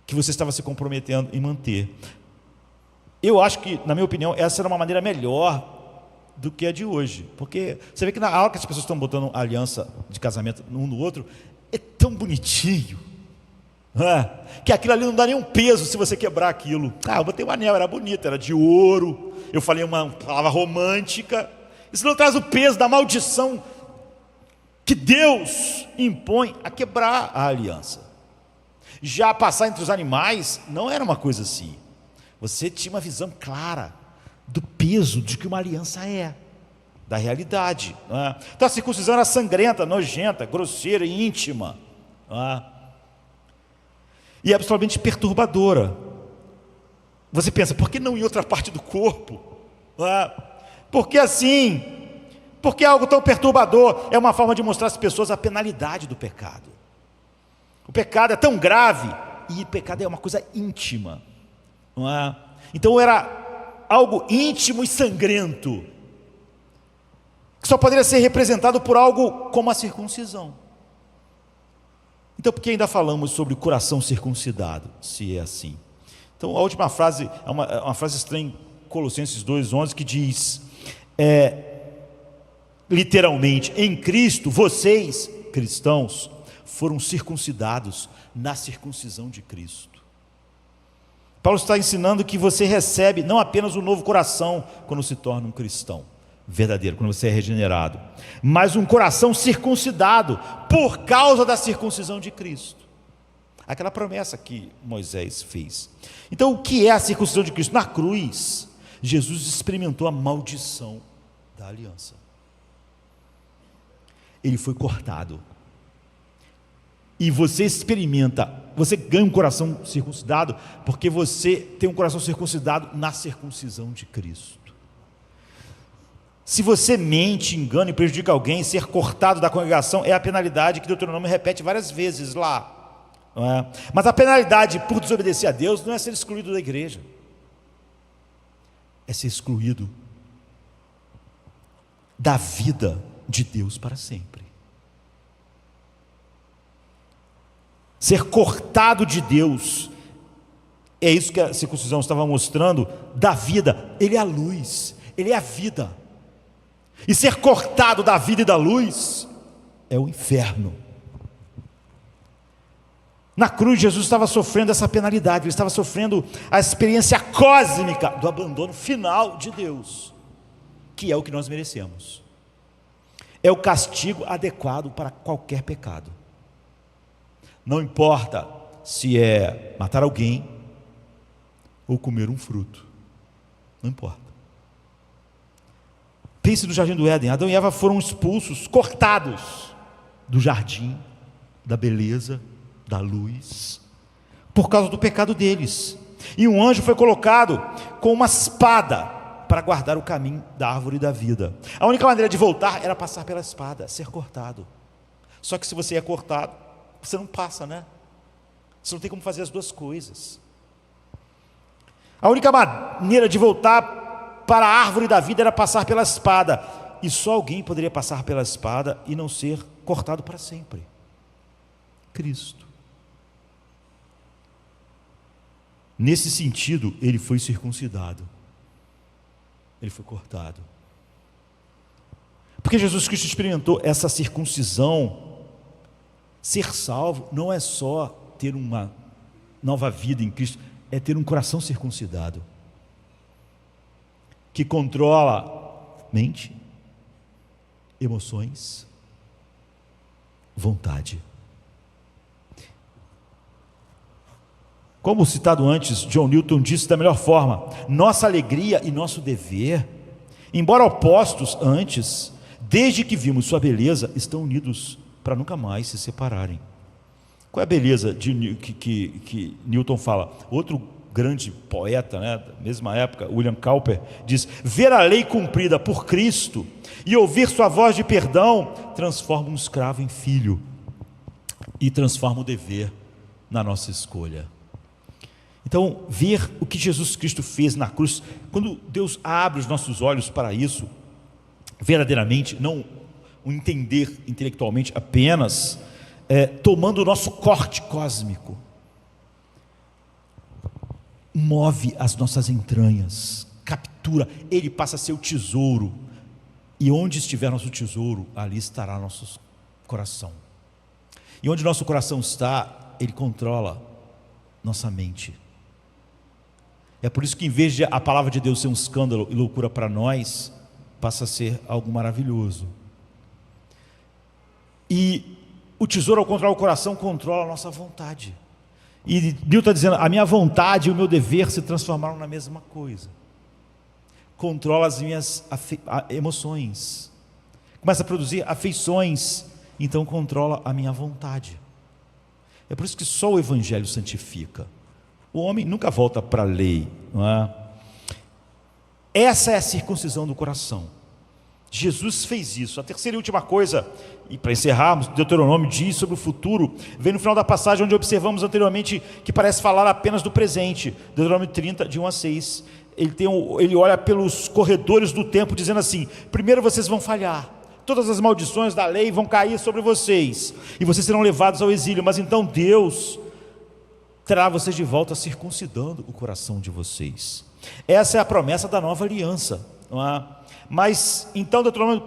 [SPEAKER 1] que você estava se comprometendo em manter. Eu acho que, na minha opinião, essa era uma maneira melhor do que a de hoje, porque você vê que na hora que as pessoas estão botando a aliança de casamento um no outro, é tão bonitinho, que aquilo ali não dá nenhum peso se você quebrar aquilo. Eu botei um anel, era bonito, era de ouro, eu falei uma palavra romântica. Isso não traz o peso da maldição que Deus impõe a quebrar a aliança. Já passar entre os animais não era uma coisa assim. Você tinha uma visão clara do peso de que uma aliança é, da realidade. Então a circuncisão era sangrenta, nojenta, grosseira e íntima, e absolutamente perturbadora. Você pensa, por que não em outra parte do corpo? Por que assim? Porque é algo tão perturbador. É uma forma de mostrar às pessoas a penalidade do pecado. O pecado é tão grave, e o pecado é uma coisa íntima, então era algo íntimo e sangrento, que só poderia ser representado por algo como a circuncisão. Então por que ainda falamos sobre o coração circuncidado, se é assim? Então a última frase é uma frase estranha em Colossenses 2:11, que diz, literalmente: em Cristo vocês, cristãos, foram circuncidados na circuncisão de Cristo. Paulo está ensinando que você recebe não apenas um novo coração quando se torna um cristão verdadeiro, quando você é regenerado, mas um coração circuncidado por causa da circuncisão de Cristo. Aquela promessa que Moisés fez. Então, o que é a circuncisão de Cristo? Na cruz, Jesus experimentou a maldição da aliança. Ele foi cortado. E você experimenta, você ganha um coração circuncidado, porque você tem um coração circuncidado na circuncisão de Cristo. Se você mente, engana e prejudica alguém, ser cortado da congregação é a penalidade que Deuteronômio repete várias vezes lá. Não é? Mas a penalidade por desobedecer a Deus não é ser excluído da igreja, é ser excluído da vida de Deus para sempre. Ser cortado de Deus, é isso que a circuncisão estava mostrando, da vida. Ele é a luz, ele é a vida. E ser cortado da vida e da luz é o inferno. Na cruz, Jesus estava sofrendo essa penalidade, ele estava sofrendo a experiência cósmica do abandono final de Deus, que é o que nós merecemos. É o castigo adequado para qualquer pecado. Não importa se é matar alguém ou comer um fruto, não importa. Pense no jardim do Éden. Adão e Eva foram expulsos, cortados do jardim, da beleza, da luz, por causa do pecado deles. E um anjo foi colocado com uma espada para guardar o caminho da árvore da vida. A única maneira de voltar era passar pela espada, ser cortado. Só que se você é cortado, você não passa, né? Você não tem como fazer as duas coisas. A única maneira de voltar para a árvore da vida era passar pela espada, e só alguém poderia passar pela espada e não ser cortado para sempre: Cristo. Nesse sentido, ele foi circuncidado, ele foi cortado, porque Jesus Cristo experimentou essa circuncisão. Ser salvo não é só ter uma nova vida em Cristo, é ter um coração circuncidado, que controla mente, emoções, vontade. Como citado antes, John Newton disse da melhor forma: nossa alegria e nosso dever, embora opostos antes, desde que vimos sua beleza, estão unidos para nunca mais se separarem. Qual é a beleza que Newton fala? Outro grande poeta, né, da mesma época, William Cowper, diz: ver a lei cumprida por Cristo e ouvir sua voz de perdão transforma um escravo em filho e transforma o dever na nossa escolha. Então, ver o que Jesus Cristo fez na cruz, quando Deus abre os nossos olhos para isso, verdadeiramente, não o entender intelectualmente apenas, tomando o nosso corte cósmico, move as nossas entranhas, captura, ele passa a ser o tesouro, e onde estiver nosso tesouro, ali estará nosso coração, e onde nosso coração está, ele controla nossa mente. É por isso que, em vez de a palavra de Deus ser um escândalo e loucura para nós, passa a ser algo maravilhoso. E o tesouro, ao controlar o coração, controla a nossa vontade. E Deus está dizendo: a minha vontade e o meu dever se transformaram na mesma coisa. Controla as minhas emoções, começa a produzir afeições, então controla a minha vontade. É por isso que só o Evangelho santifica. O homem nunca volta para a lei, não é? Essa é a circuncisão do coração. Jesus fez isso. A terceira e última coisa, e para encerrarmos, Deuteronômio diz sobre o futuro, vem no final da passagem onde observamos anteriormente, que parece falar apenas do presente. Deuteronômio 30, de 1 a 6. Ele olha pelos corredores do tempo, dizendo assim: primeiro vocês vão falhar, todas as maldições da lei vão cair sobre vocês, e vocês serão levados ao exílio, mas então Deus trará vocês de volta, circuncidando o coração de vocês. Essa é a promessa da nova aliança, não é? Mas então Deuteronômio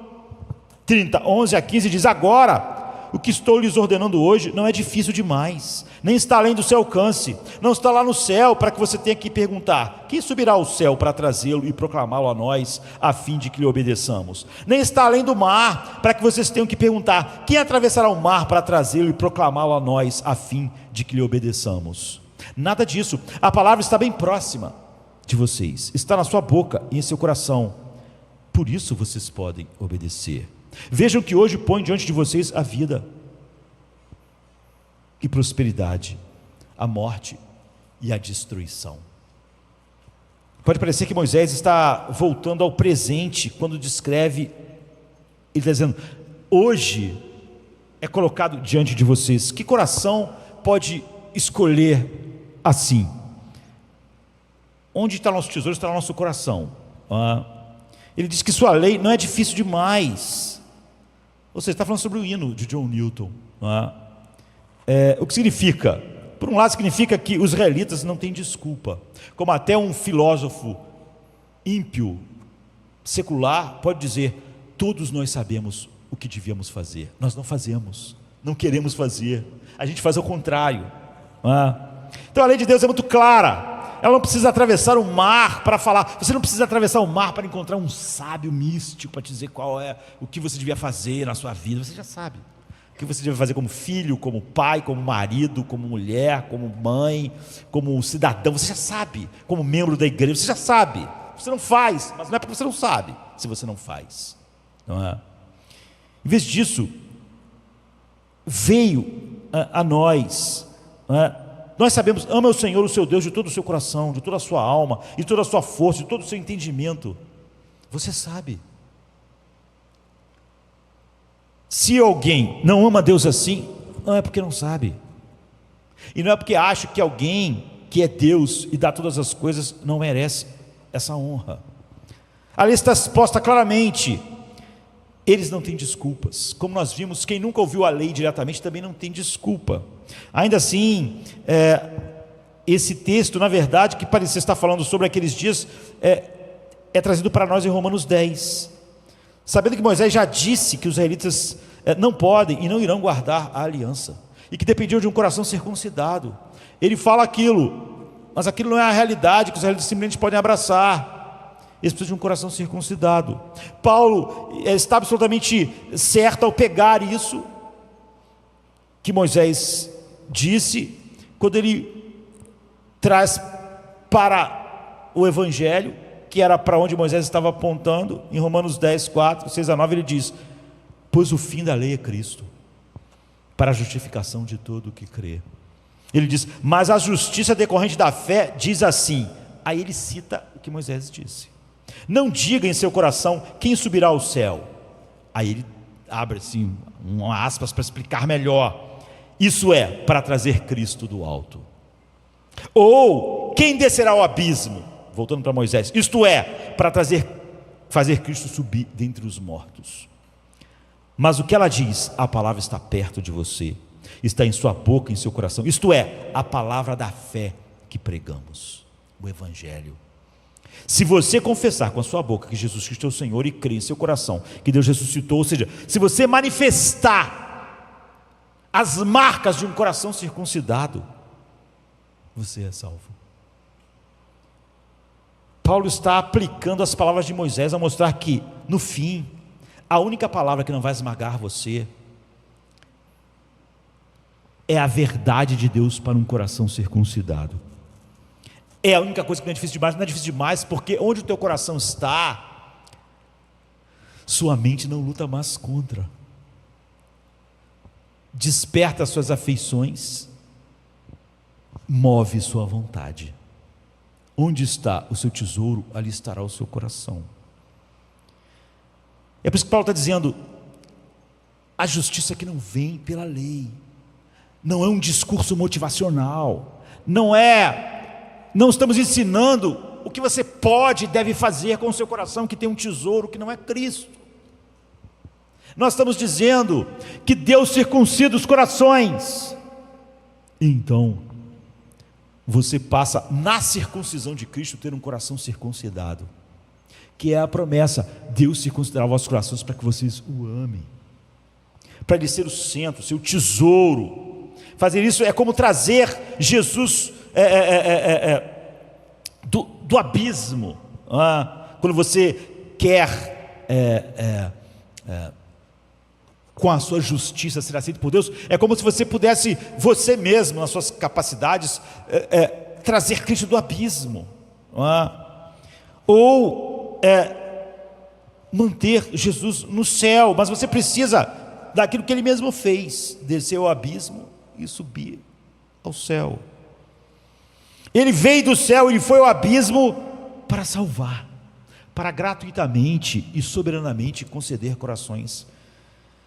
[SPEAKER 1] 30, 11 a 15 diz: agora o que estou lhes ordenando hoje não é difícil demais, nem está além do seu alcance, não está lá no céu para que você tenha que perguntar: quem subirá ao céu para trazê-lo e proclamá-lo a nós, a fim de que lhe obedeçamos? Nem está além do mar para que vocês tenham que perguntar: quem atravessará o mar para trazê-lo e proclamá-lo a nós, a fim de que lhe obedeçamos? Nada disso. A palavra está bem próxima de vocês, está na sua boca e em seu coração, por isso vocês podem obedecer. Vejam que hoje põe diante de vocês a vida e prosperidade, a morte e a destruição. Pode parecer que Moisés está voltando ao presente quando descreve, ele está dizendo: hoje é colocado diante de vocês. Que coração pode escolher assim? Onde está nosso tesouro, está no nosso coração. Ele diz que sua lei não é difícil demais. Ou seja, está falando sobre o hino de John Newton. O que significa? Por um lado, significa que os israelitas não têm desculpa. Como até um filósofo ímpio, secular, pode dizer: todos nós sabemos o que devíamos fazer. Nós não fazemos, não queremos fazer. A gente faz ao contrário. Então a lei de Deus é muito clara. Ela não precisa atravessar o mar para falar. Você não precisa atravessar o mar para encontrar um sábio místico para te dizer qual é o que você devia fazer na sua vida. Você já sabe o que você deve fazer como filho, como pai, como marido, como mulher, como mãe, como cidadão. Você já sabe, como membro da igreja. Você já sabe. Você não faz, mas não é porque você não sabe se você não faz, não é? Em vez disso, veio a nós, não é? Nós sabemos: ama o Senhor, o seu Deus, de todo o seu coração, de toda a sua alma, de toda a sua força, de todo o seu entendimento. Você sabe. Se alguém não ama Deus assim, não é porque não sabe, e não é porque acha que alguém que é Deus e dá todas as coisas não merece essa honra. A lei está exposta claramente. Eles não têm desculpas. Como nós vimos, quem nunca ouviu a lei diretamente também não tem desculpa. Ainda assim, esse texto, na verdade, que parecia estar falando sobre aqueles dias, é trazido para nós em Romanos 10. Sabendo que Moisés já disse que os israelitas não podem e não irão guardar a aliança, e que dependiam de um coração circuncidado. Ele fala aquilo, mas aquilo não é a realidade que os israelitas simplesmente podem abraçar. Eles precisam de um coração circuncidado. Paulo está absolutamente certo ao pegar isso que Moisés disse, quando ele traz para o Evangelho, que era para onde Moisés estava apontando, em Romanos 10, 4, 6 a 9, ele diz: pois o fim da lei é Cristo, para a justificação de todo o que crê. Ele diz: mas a justiça decorrente da fé diz assim. Aí ele cita o que Moisés disse: não diga em seu coração: quem subirá ao céu. Aí ele abre assim, aspas para explicar melhor. Isso é, para trazer Cristo do alto. Ou, quem descerá ao abismo? Voltando para Moisés. Isto é, para fazer Cristo subir dentre os mortos. Mas o que ela diz? A palavra está perto de você, está em sua boca, em seu coração. Isto é, a palavra da fé que pregamos, o Evangelho. Se você confessar com a sua boca que Jesus Cristo é o Senhor e crer em seu coração que Deus ressuscitou, ou seja, se você manifestar as marcas de um coração circuncidado, você é salvo. Paulo está aplicando as palavras de Moisés a mostrar que, no fim, a única palavra que não vai esmagar você é a verdade de Deus para um coração circuncidado. É a única coisa que não é difícil demais. Não é difícil demais porque onde o teu coração está, sua mente não luta mais contra. Desperta as suas afeições, move sua vontade. Onde está o seu tesouro, ali estará o seu coração. É por isso que Paulo está dizendo: a justiça que não vem pela lei, não é um discurso motivacional, não estamos ensinando o que você pode e deve fazer com o seu coração, que tem um tesouro que não é Cristo. Nós estamos dizendo que Deus circuncida os corações. Então, você passa na circuncisão de Cristo ter um coração circuncidado, que é a promessa: Deus circuncidará vossos corações para que vocês o amem. para ele ser o centro, ser o tesouro. Fazer isso é como trazer Jesus do abismo. Quando você quer com a sua justiça ser aceito por Deus, é como se você pudesse, você mesmo, nas suas capacidades, trazer Cristo do abismo, ou manter Jesus no céu. Mas você precisa daquilo que ele mesmo fez, descer ao abismo e subir ao céu. Ele veio do céu, ele foi ao abismo para salvar, para gratuitamente e soberanamente conceder corações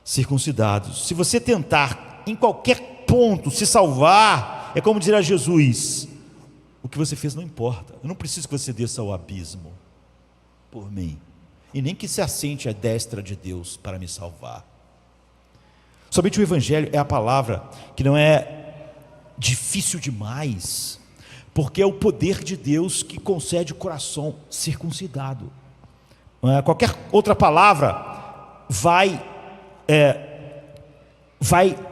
[SPEAKER 1] circuncidados. Se você tentar em qualquer ponto se salvar, é como dirá Jesus: o que você fez não importa, eu não preciso que você desça ao abismo por mim, e nem que se assente à destra de Deus para me salvar. Somente o Evangelho é a palavra que não é difícil demais, porque é o poder de Deus que concede o coração circuncidado. Qualquer outra palavra vai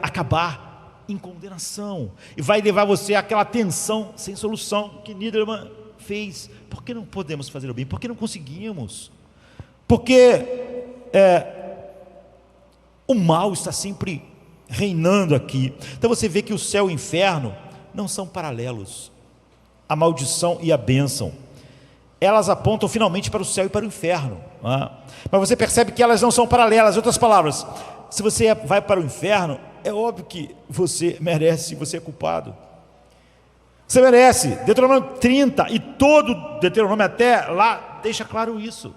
[SPEAKER 1] acabar em condenação, e vai levar você àquela tensão sem solução que Niederman fez. Por que não podemos fazer o bem? Por que não conseguimos? Porque o mal está sempre reinando aqui. Então você vê que o céu e o inferno não são paralelos. A maldição e a bênção, elas apontam finalmente para o céu e para o inferno. Mas você percebe que elas não são paralelas. Em outras palavras, se você vai para o inferno, é óbvio que você merece, você é culpado. Você merece. Deuteronômio 30 e todo Deuteronômio até lá deixa claro isso.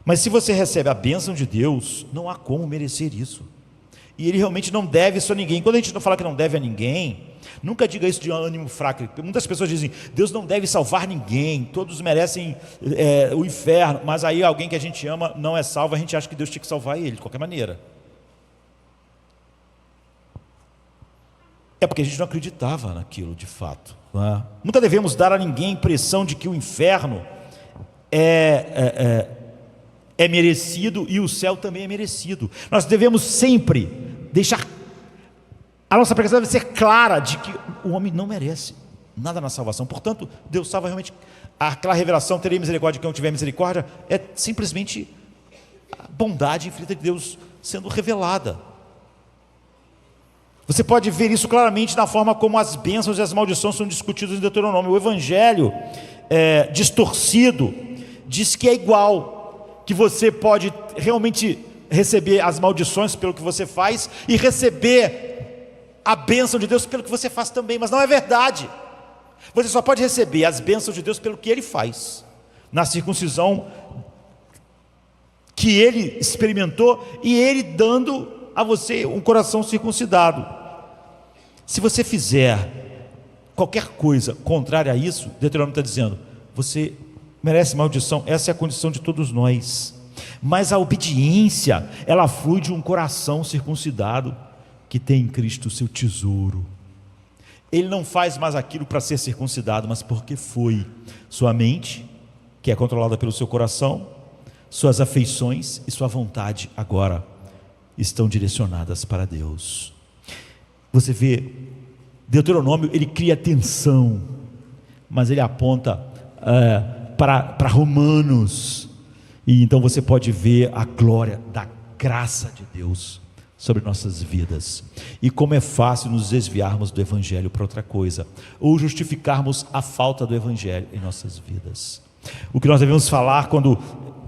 [SPEAKER 1] Mas se você recebe a bênção de Deus, não há como merecer isso. E ele realmente não deve isso a ninguém. Quando a gente não fala que não deve a ninguém, nunca diga isso de ânimo fraco. Muitas pessoas dizem: Deus não deve salvar ninguém, todos merecem o inferno. Mas aí alguém que a gente ama não é salvo, a gente acha que Deus tinha que salvar ele de qualquer maneira. É porque a gente não acreditava naquilo de fato. Nunca devemos dar a ninguém a impressão de que o inferno é merecido e o céu também é merecido. Nós devemos sempre deixar, a nossa pregação deve ser clara de que o homem não merece nada na salvação. Portanto, Deus salva realmente. Aquela revelação: terei misericórdia de quem não tiver misericórdia, é simplesmente a bondade infinita de Deus sendo revelada. Você pode ver isso claramente na forma como as bênçãos e as maldições são discutidas em Deuteronômio. O Evangelho distorcido diz que é igual, que você pode realmente receber as maldições pelo que você faz e receber a bênção de Deus pelo que você faz também. Mas não é verdade. Você só pode receber as bênçãos de Deus pelo que ele faz, na circuncisão que ele experimentou, e ele dando a você um coração circuncidado. Se você fizer qualquer coisa contrária a isso, Deuteronômio está dizendo: você merece maldição. Essa é a condição de todos nós. Mas a obediência, ela flui de um coração circuncidado que tem em Cristo o seu tesouro. Ele não faz mais aquilo para ser circuncidado, mas porque foi. Sua mente, que é controlada pelo seu coração, suas afeições e sua vontade agora estão direcionadas para Deus. Você vê, Deuteronômio, ele cria tensão, mas ele aponta para Romanos, e então você pode ver a glória da graça de Deus sobre nossas vidas, e como é fácil nos desviarmos do Evangelho para outra coisa, ou justificarmos a falta do Evangelho em nossas vidas. O que nós devemos falar quando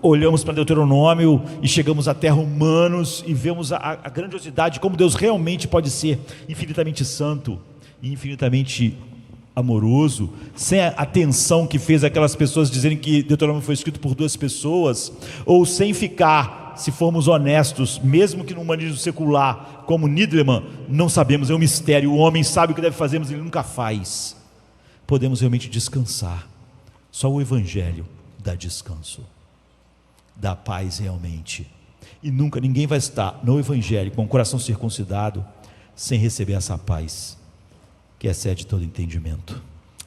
[SPEAKER 1] olhamos para Deuteronômio e chegamos até Romanos e vemos a grandiosidade de como Deus realmente pode ser infinitamente santo e infinitamente amoroso, sem a tensão que fez aquelas pessoas dizerem que Deuteronômio foi escrito por 2 pessoas, ou sem ficar, se formos honestos, mesmo que no humanismo secular, como Niederman, não sabemos, é um mistério, o homem sabe o que deve fazer, mas ele nunca faz. Podemos realmente descansar. Só o Evangelho dá descanso, dá paz realmente, e nunca ninguém vai estar no Evangelho com o coração circuncidado sem receber essa paz que excede todo entendimento.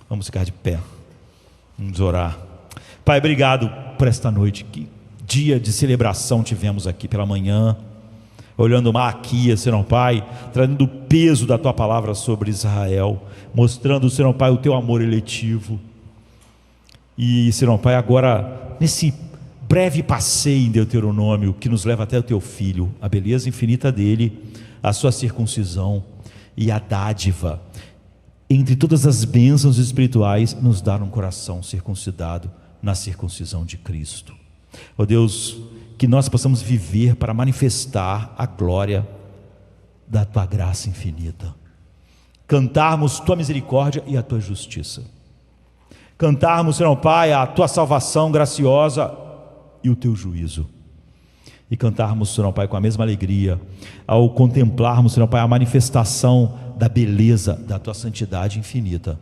[SPEAKER 1] Vamos ficar de pé, vamos orar. Pai, obrigado por esta noite, que dia de celebração tivemos aqui pela manhã. olhando Malaquias, Senhor Pai, trazendo o peso da Tua palavra sobre Israel, mostrando, Senhor Pai, o Teu amor eletivo. E, Senhor Pai, agora, nesse breve passeio em Deuteronômio, que nos leva até o Teu Filho, a beleza infinita dele, a sua circuncisão e a dádiva, entre todas as bênçãos espirituais, nos dar um coração circuncidado na circuncisão de Cristo. Ó Deus, que nós possamos viver para manifestar a glória da Tua graça infinita, cantarmos Tua misericórdia e a Tua justiça, cantarmos, Senhor Pai, a Tua salvação graciosa e o Teu juízo, e cantarmos, Senhor Pai, com a mesma alegria ao contemplarmos, Senhor Pai, a manifestação da beleza da Tua santidade infinita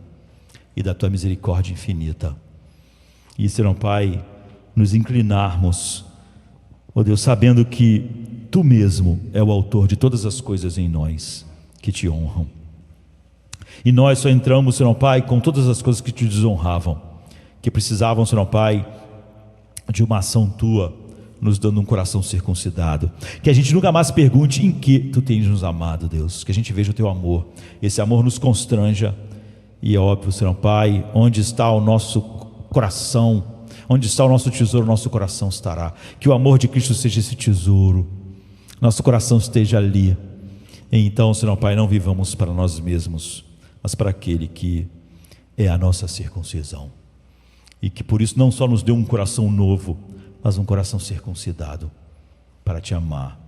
[SPEAKER 1] e da Tua misericórdia infinita. E, Senhor Pai, nos inclinarmos, ó Deus, sabendo que Tu mesmo é o autor de todas as coisas em nós que Te honram. E nós só entramos, Senhor Pai, com todas as coisas que Te desonravam, que precisavam, Senhor Pai, de uma ação Tua, nos dando um coração circuncidado. Que a gente nunca mais pergunte em que Tu tens nos amado, Deus. Que a gente veja o Teu amor. Esse amor nos constranja. E é óbvio, Senhor Pai, onde está o nosso coração, onde está o nosso tesouro, o nosso coração estará. Que o amor de Cristo seja esse tesouro, nosso coração esteja ali. E então, Senhor Pai, não vivamos para nós mesmos, mas para aquele que é a nossa circuncisão. E que por isso não só nos deu um coração novo, mas um coração circuncidado, para Te amar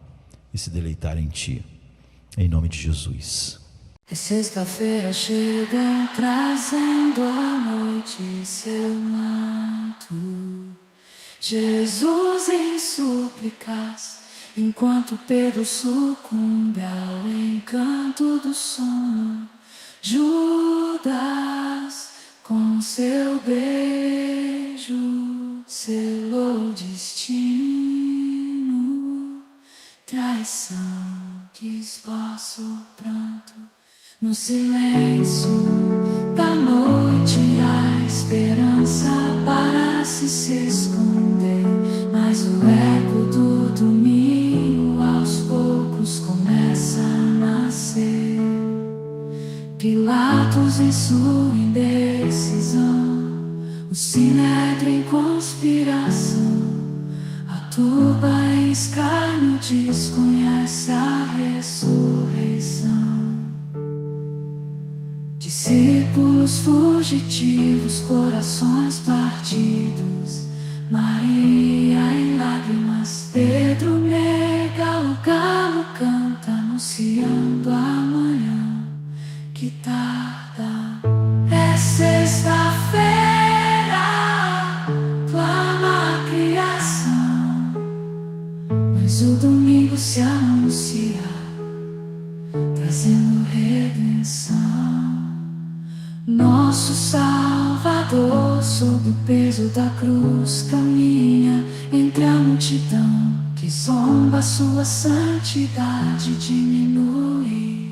[SPEAKER 1] e se deleitar em Ti, em nome de Jesus.
[SPEAKER 2] É sexta-feira chega trazendo a noite seu manto, Jesus em súplicas, enquanto Pedro sucumbe ao encanto do sono. Judas com seu beijo selou o destino, traição que esboça o pranto. No silêncio da noite a esperança parece se esconder, mas o eco do domingo aos poucos começa a nascer. Pilatos em sua indecisão, o sinédrio em conspiração, a turba em escárnio desconhece a ressurreição. Discípulos fugitivos, corações partidos, Maria em lágrimas, Pedro nega, o galo canta anunciando amanhã que tarda. É sexta-feira, clama a criação, mas o domingo se anuncia, trazendo redenção. Nosso Salvador, sob o peso da cruz, caminha entre a multidão que zomba, sua santidade diminui.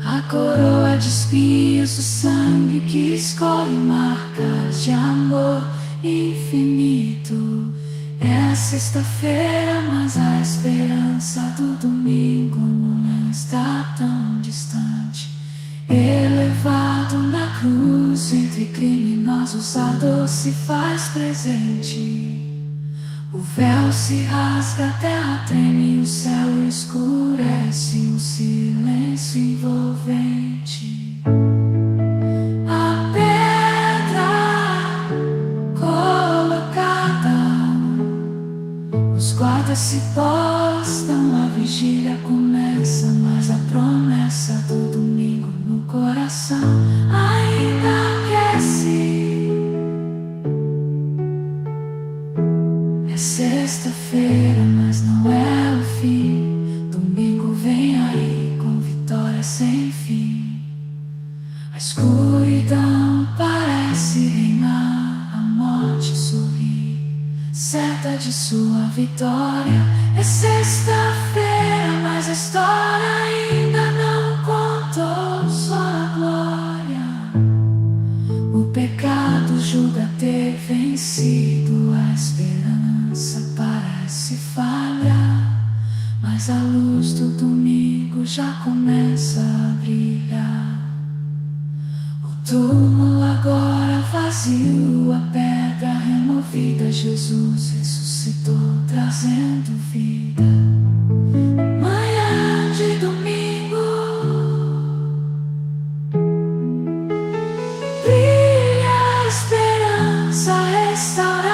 [SPEAKER 2] A coroa de espinhos, o sangue que escolhe marcas de amor infinito. É sexta-feira, mas a esperança do domingo não está tão distante. Elevado na cruz, entre criminosos a dor se faz presente. O véu se rasga, a terra treme, o céu escurece, um silêncio envolvente. A pedra colocada, os guardas se postam, a vigília começa, mas a promessa do domingo no coração ainda aquece. É sexta-feira, mas não é o fim. Domingo vem aí com vitória sem fim. A escuridão parece reinar, a morte sorri, certa de sua vitória. É sexta-feira, mas a história ainda não contou sua glória. O pecado julga ter vencido, a esperança parece falsa. já começa a brilhar. O túmulo agora vazio, a pedra removida, Jesus ressuscitou, trazendo vida. Manhã de domingo, brilha a esperança restaurada.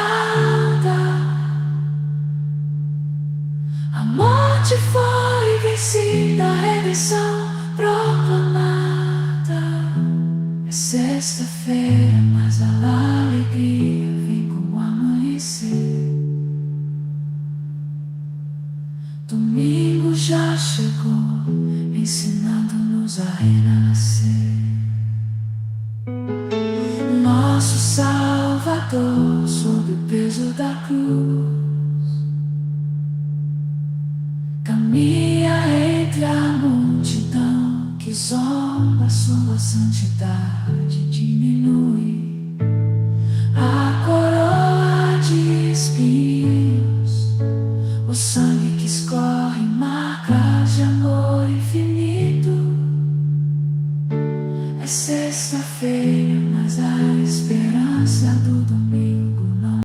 [SPEAKER 2] A morte foi vencida, a redenção proclamada. É sexta-feira, mas a alegria vem com o amanhecer. Domingo já chegou, ensinando-nos a renascer. Nosso Salvador, sob o peso da cruz, caminha entre a multidão que zomba, sua santidade diminui. A coroa de espinhos, o sangue que escorre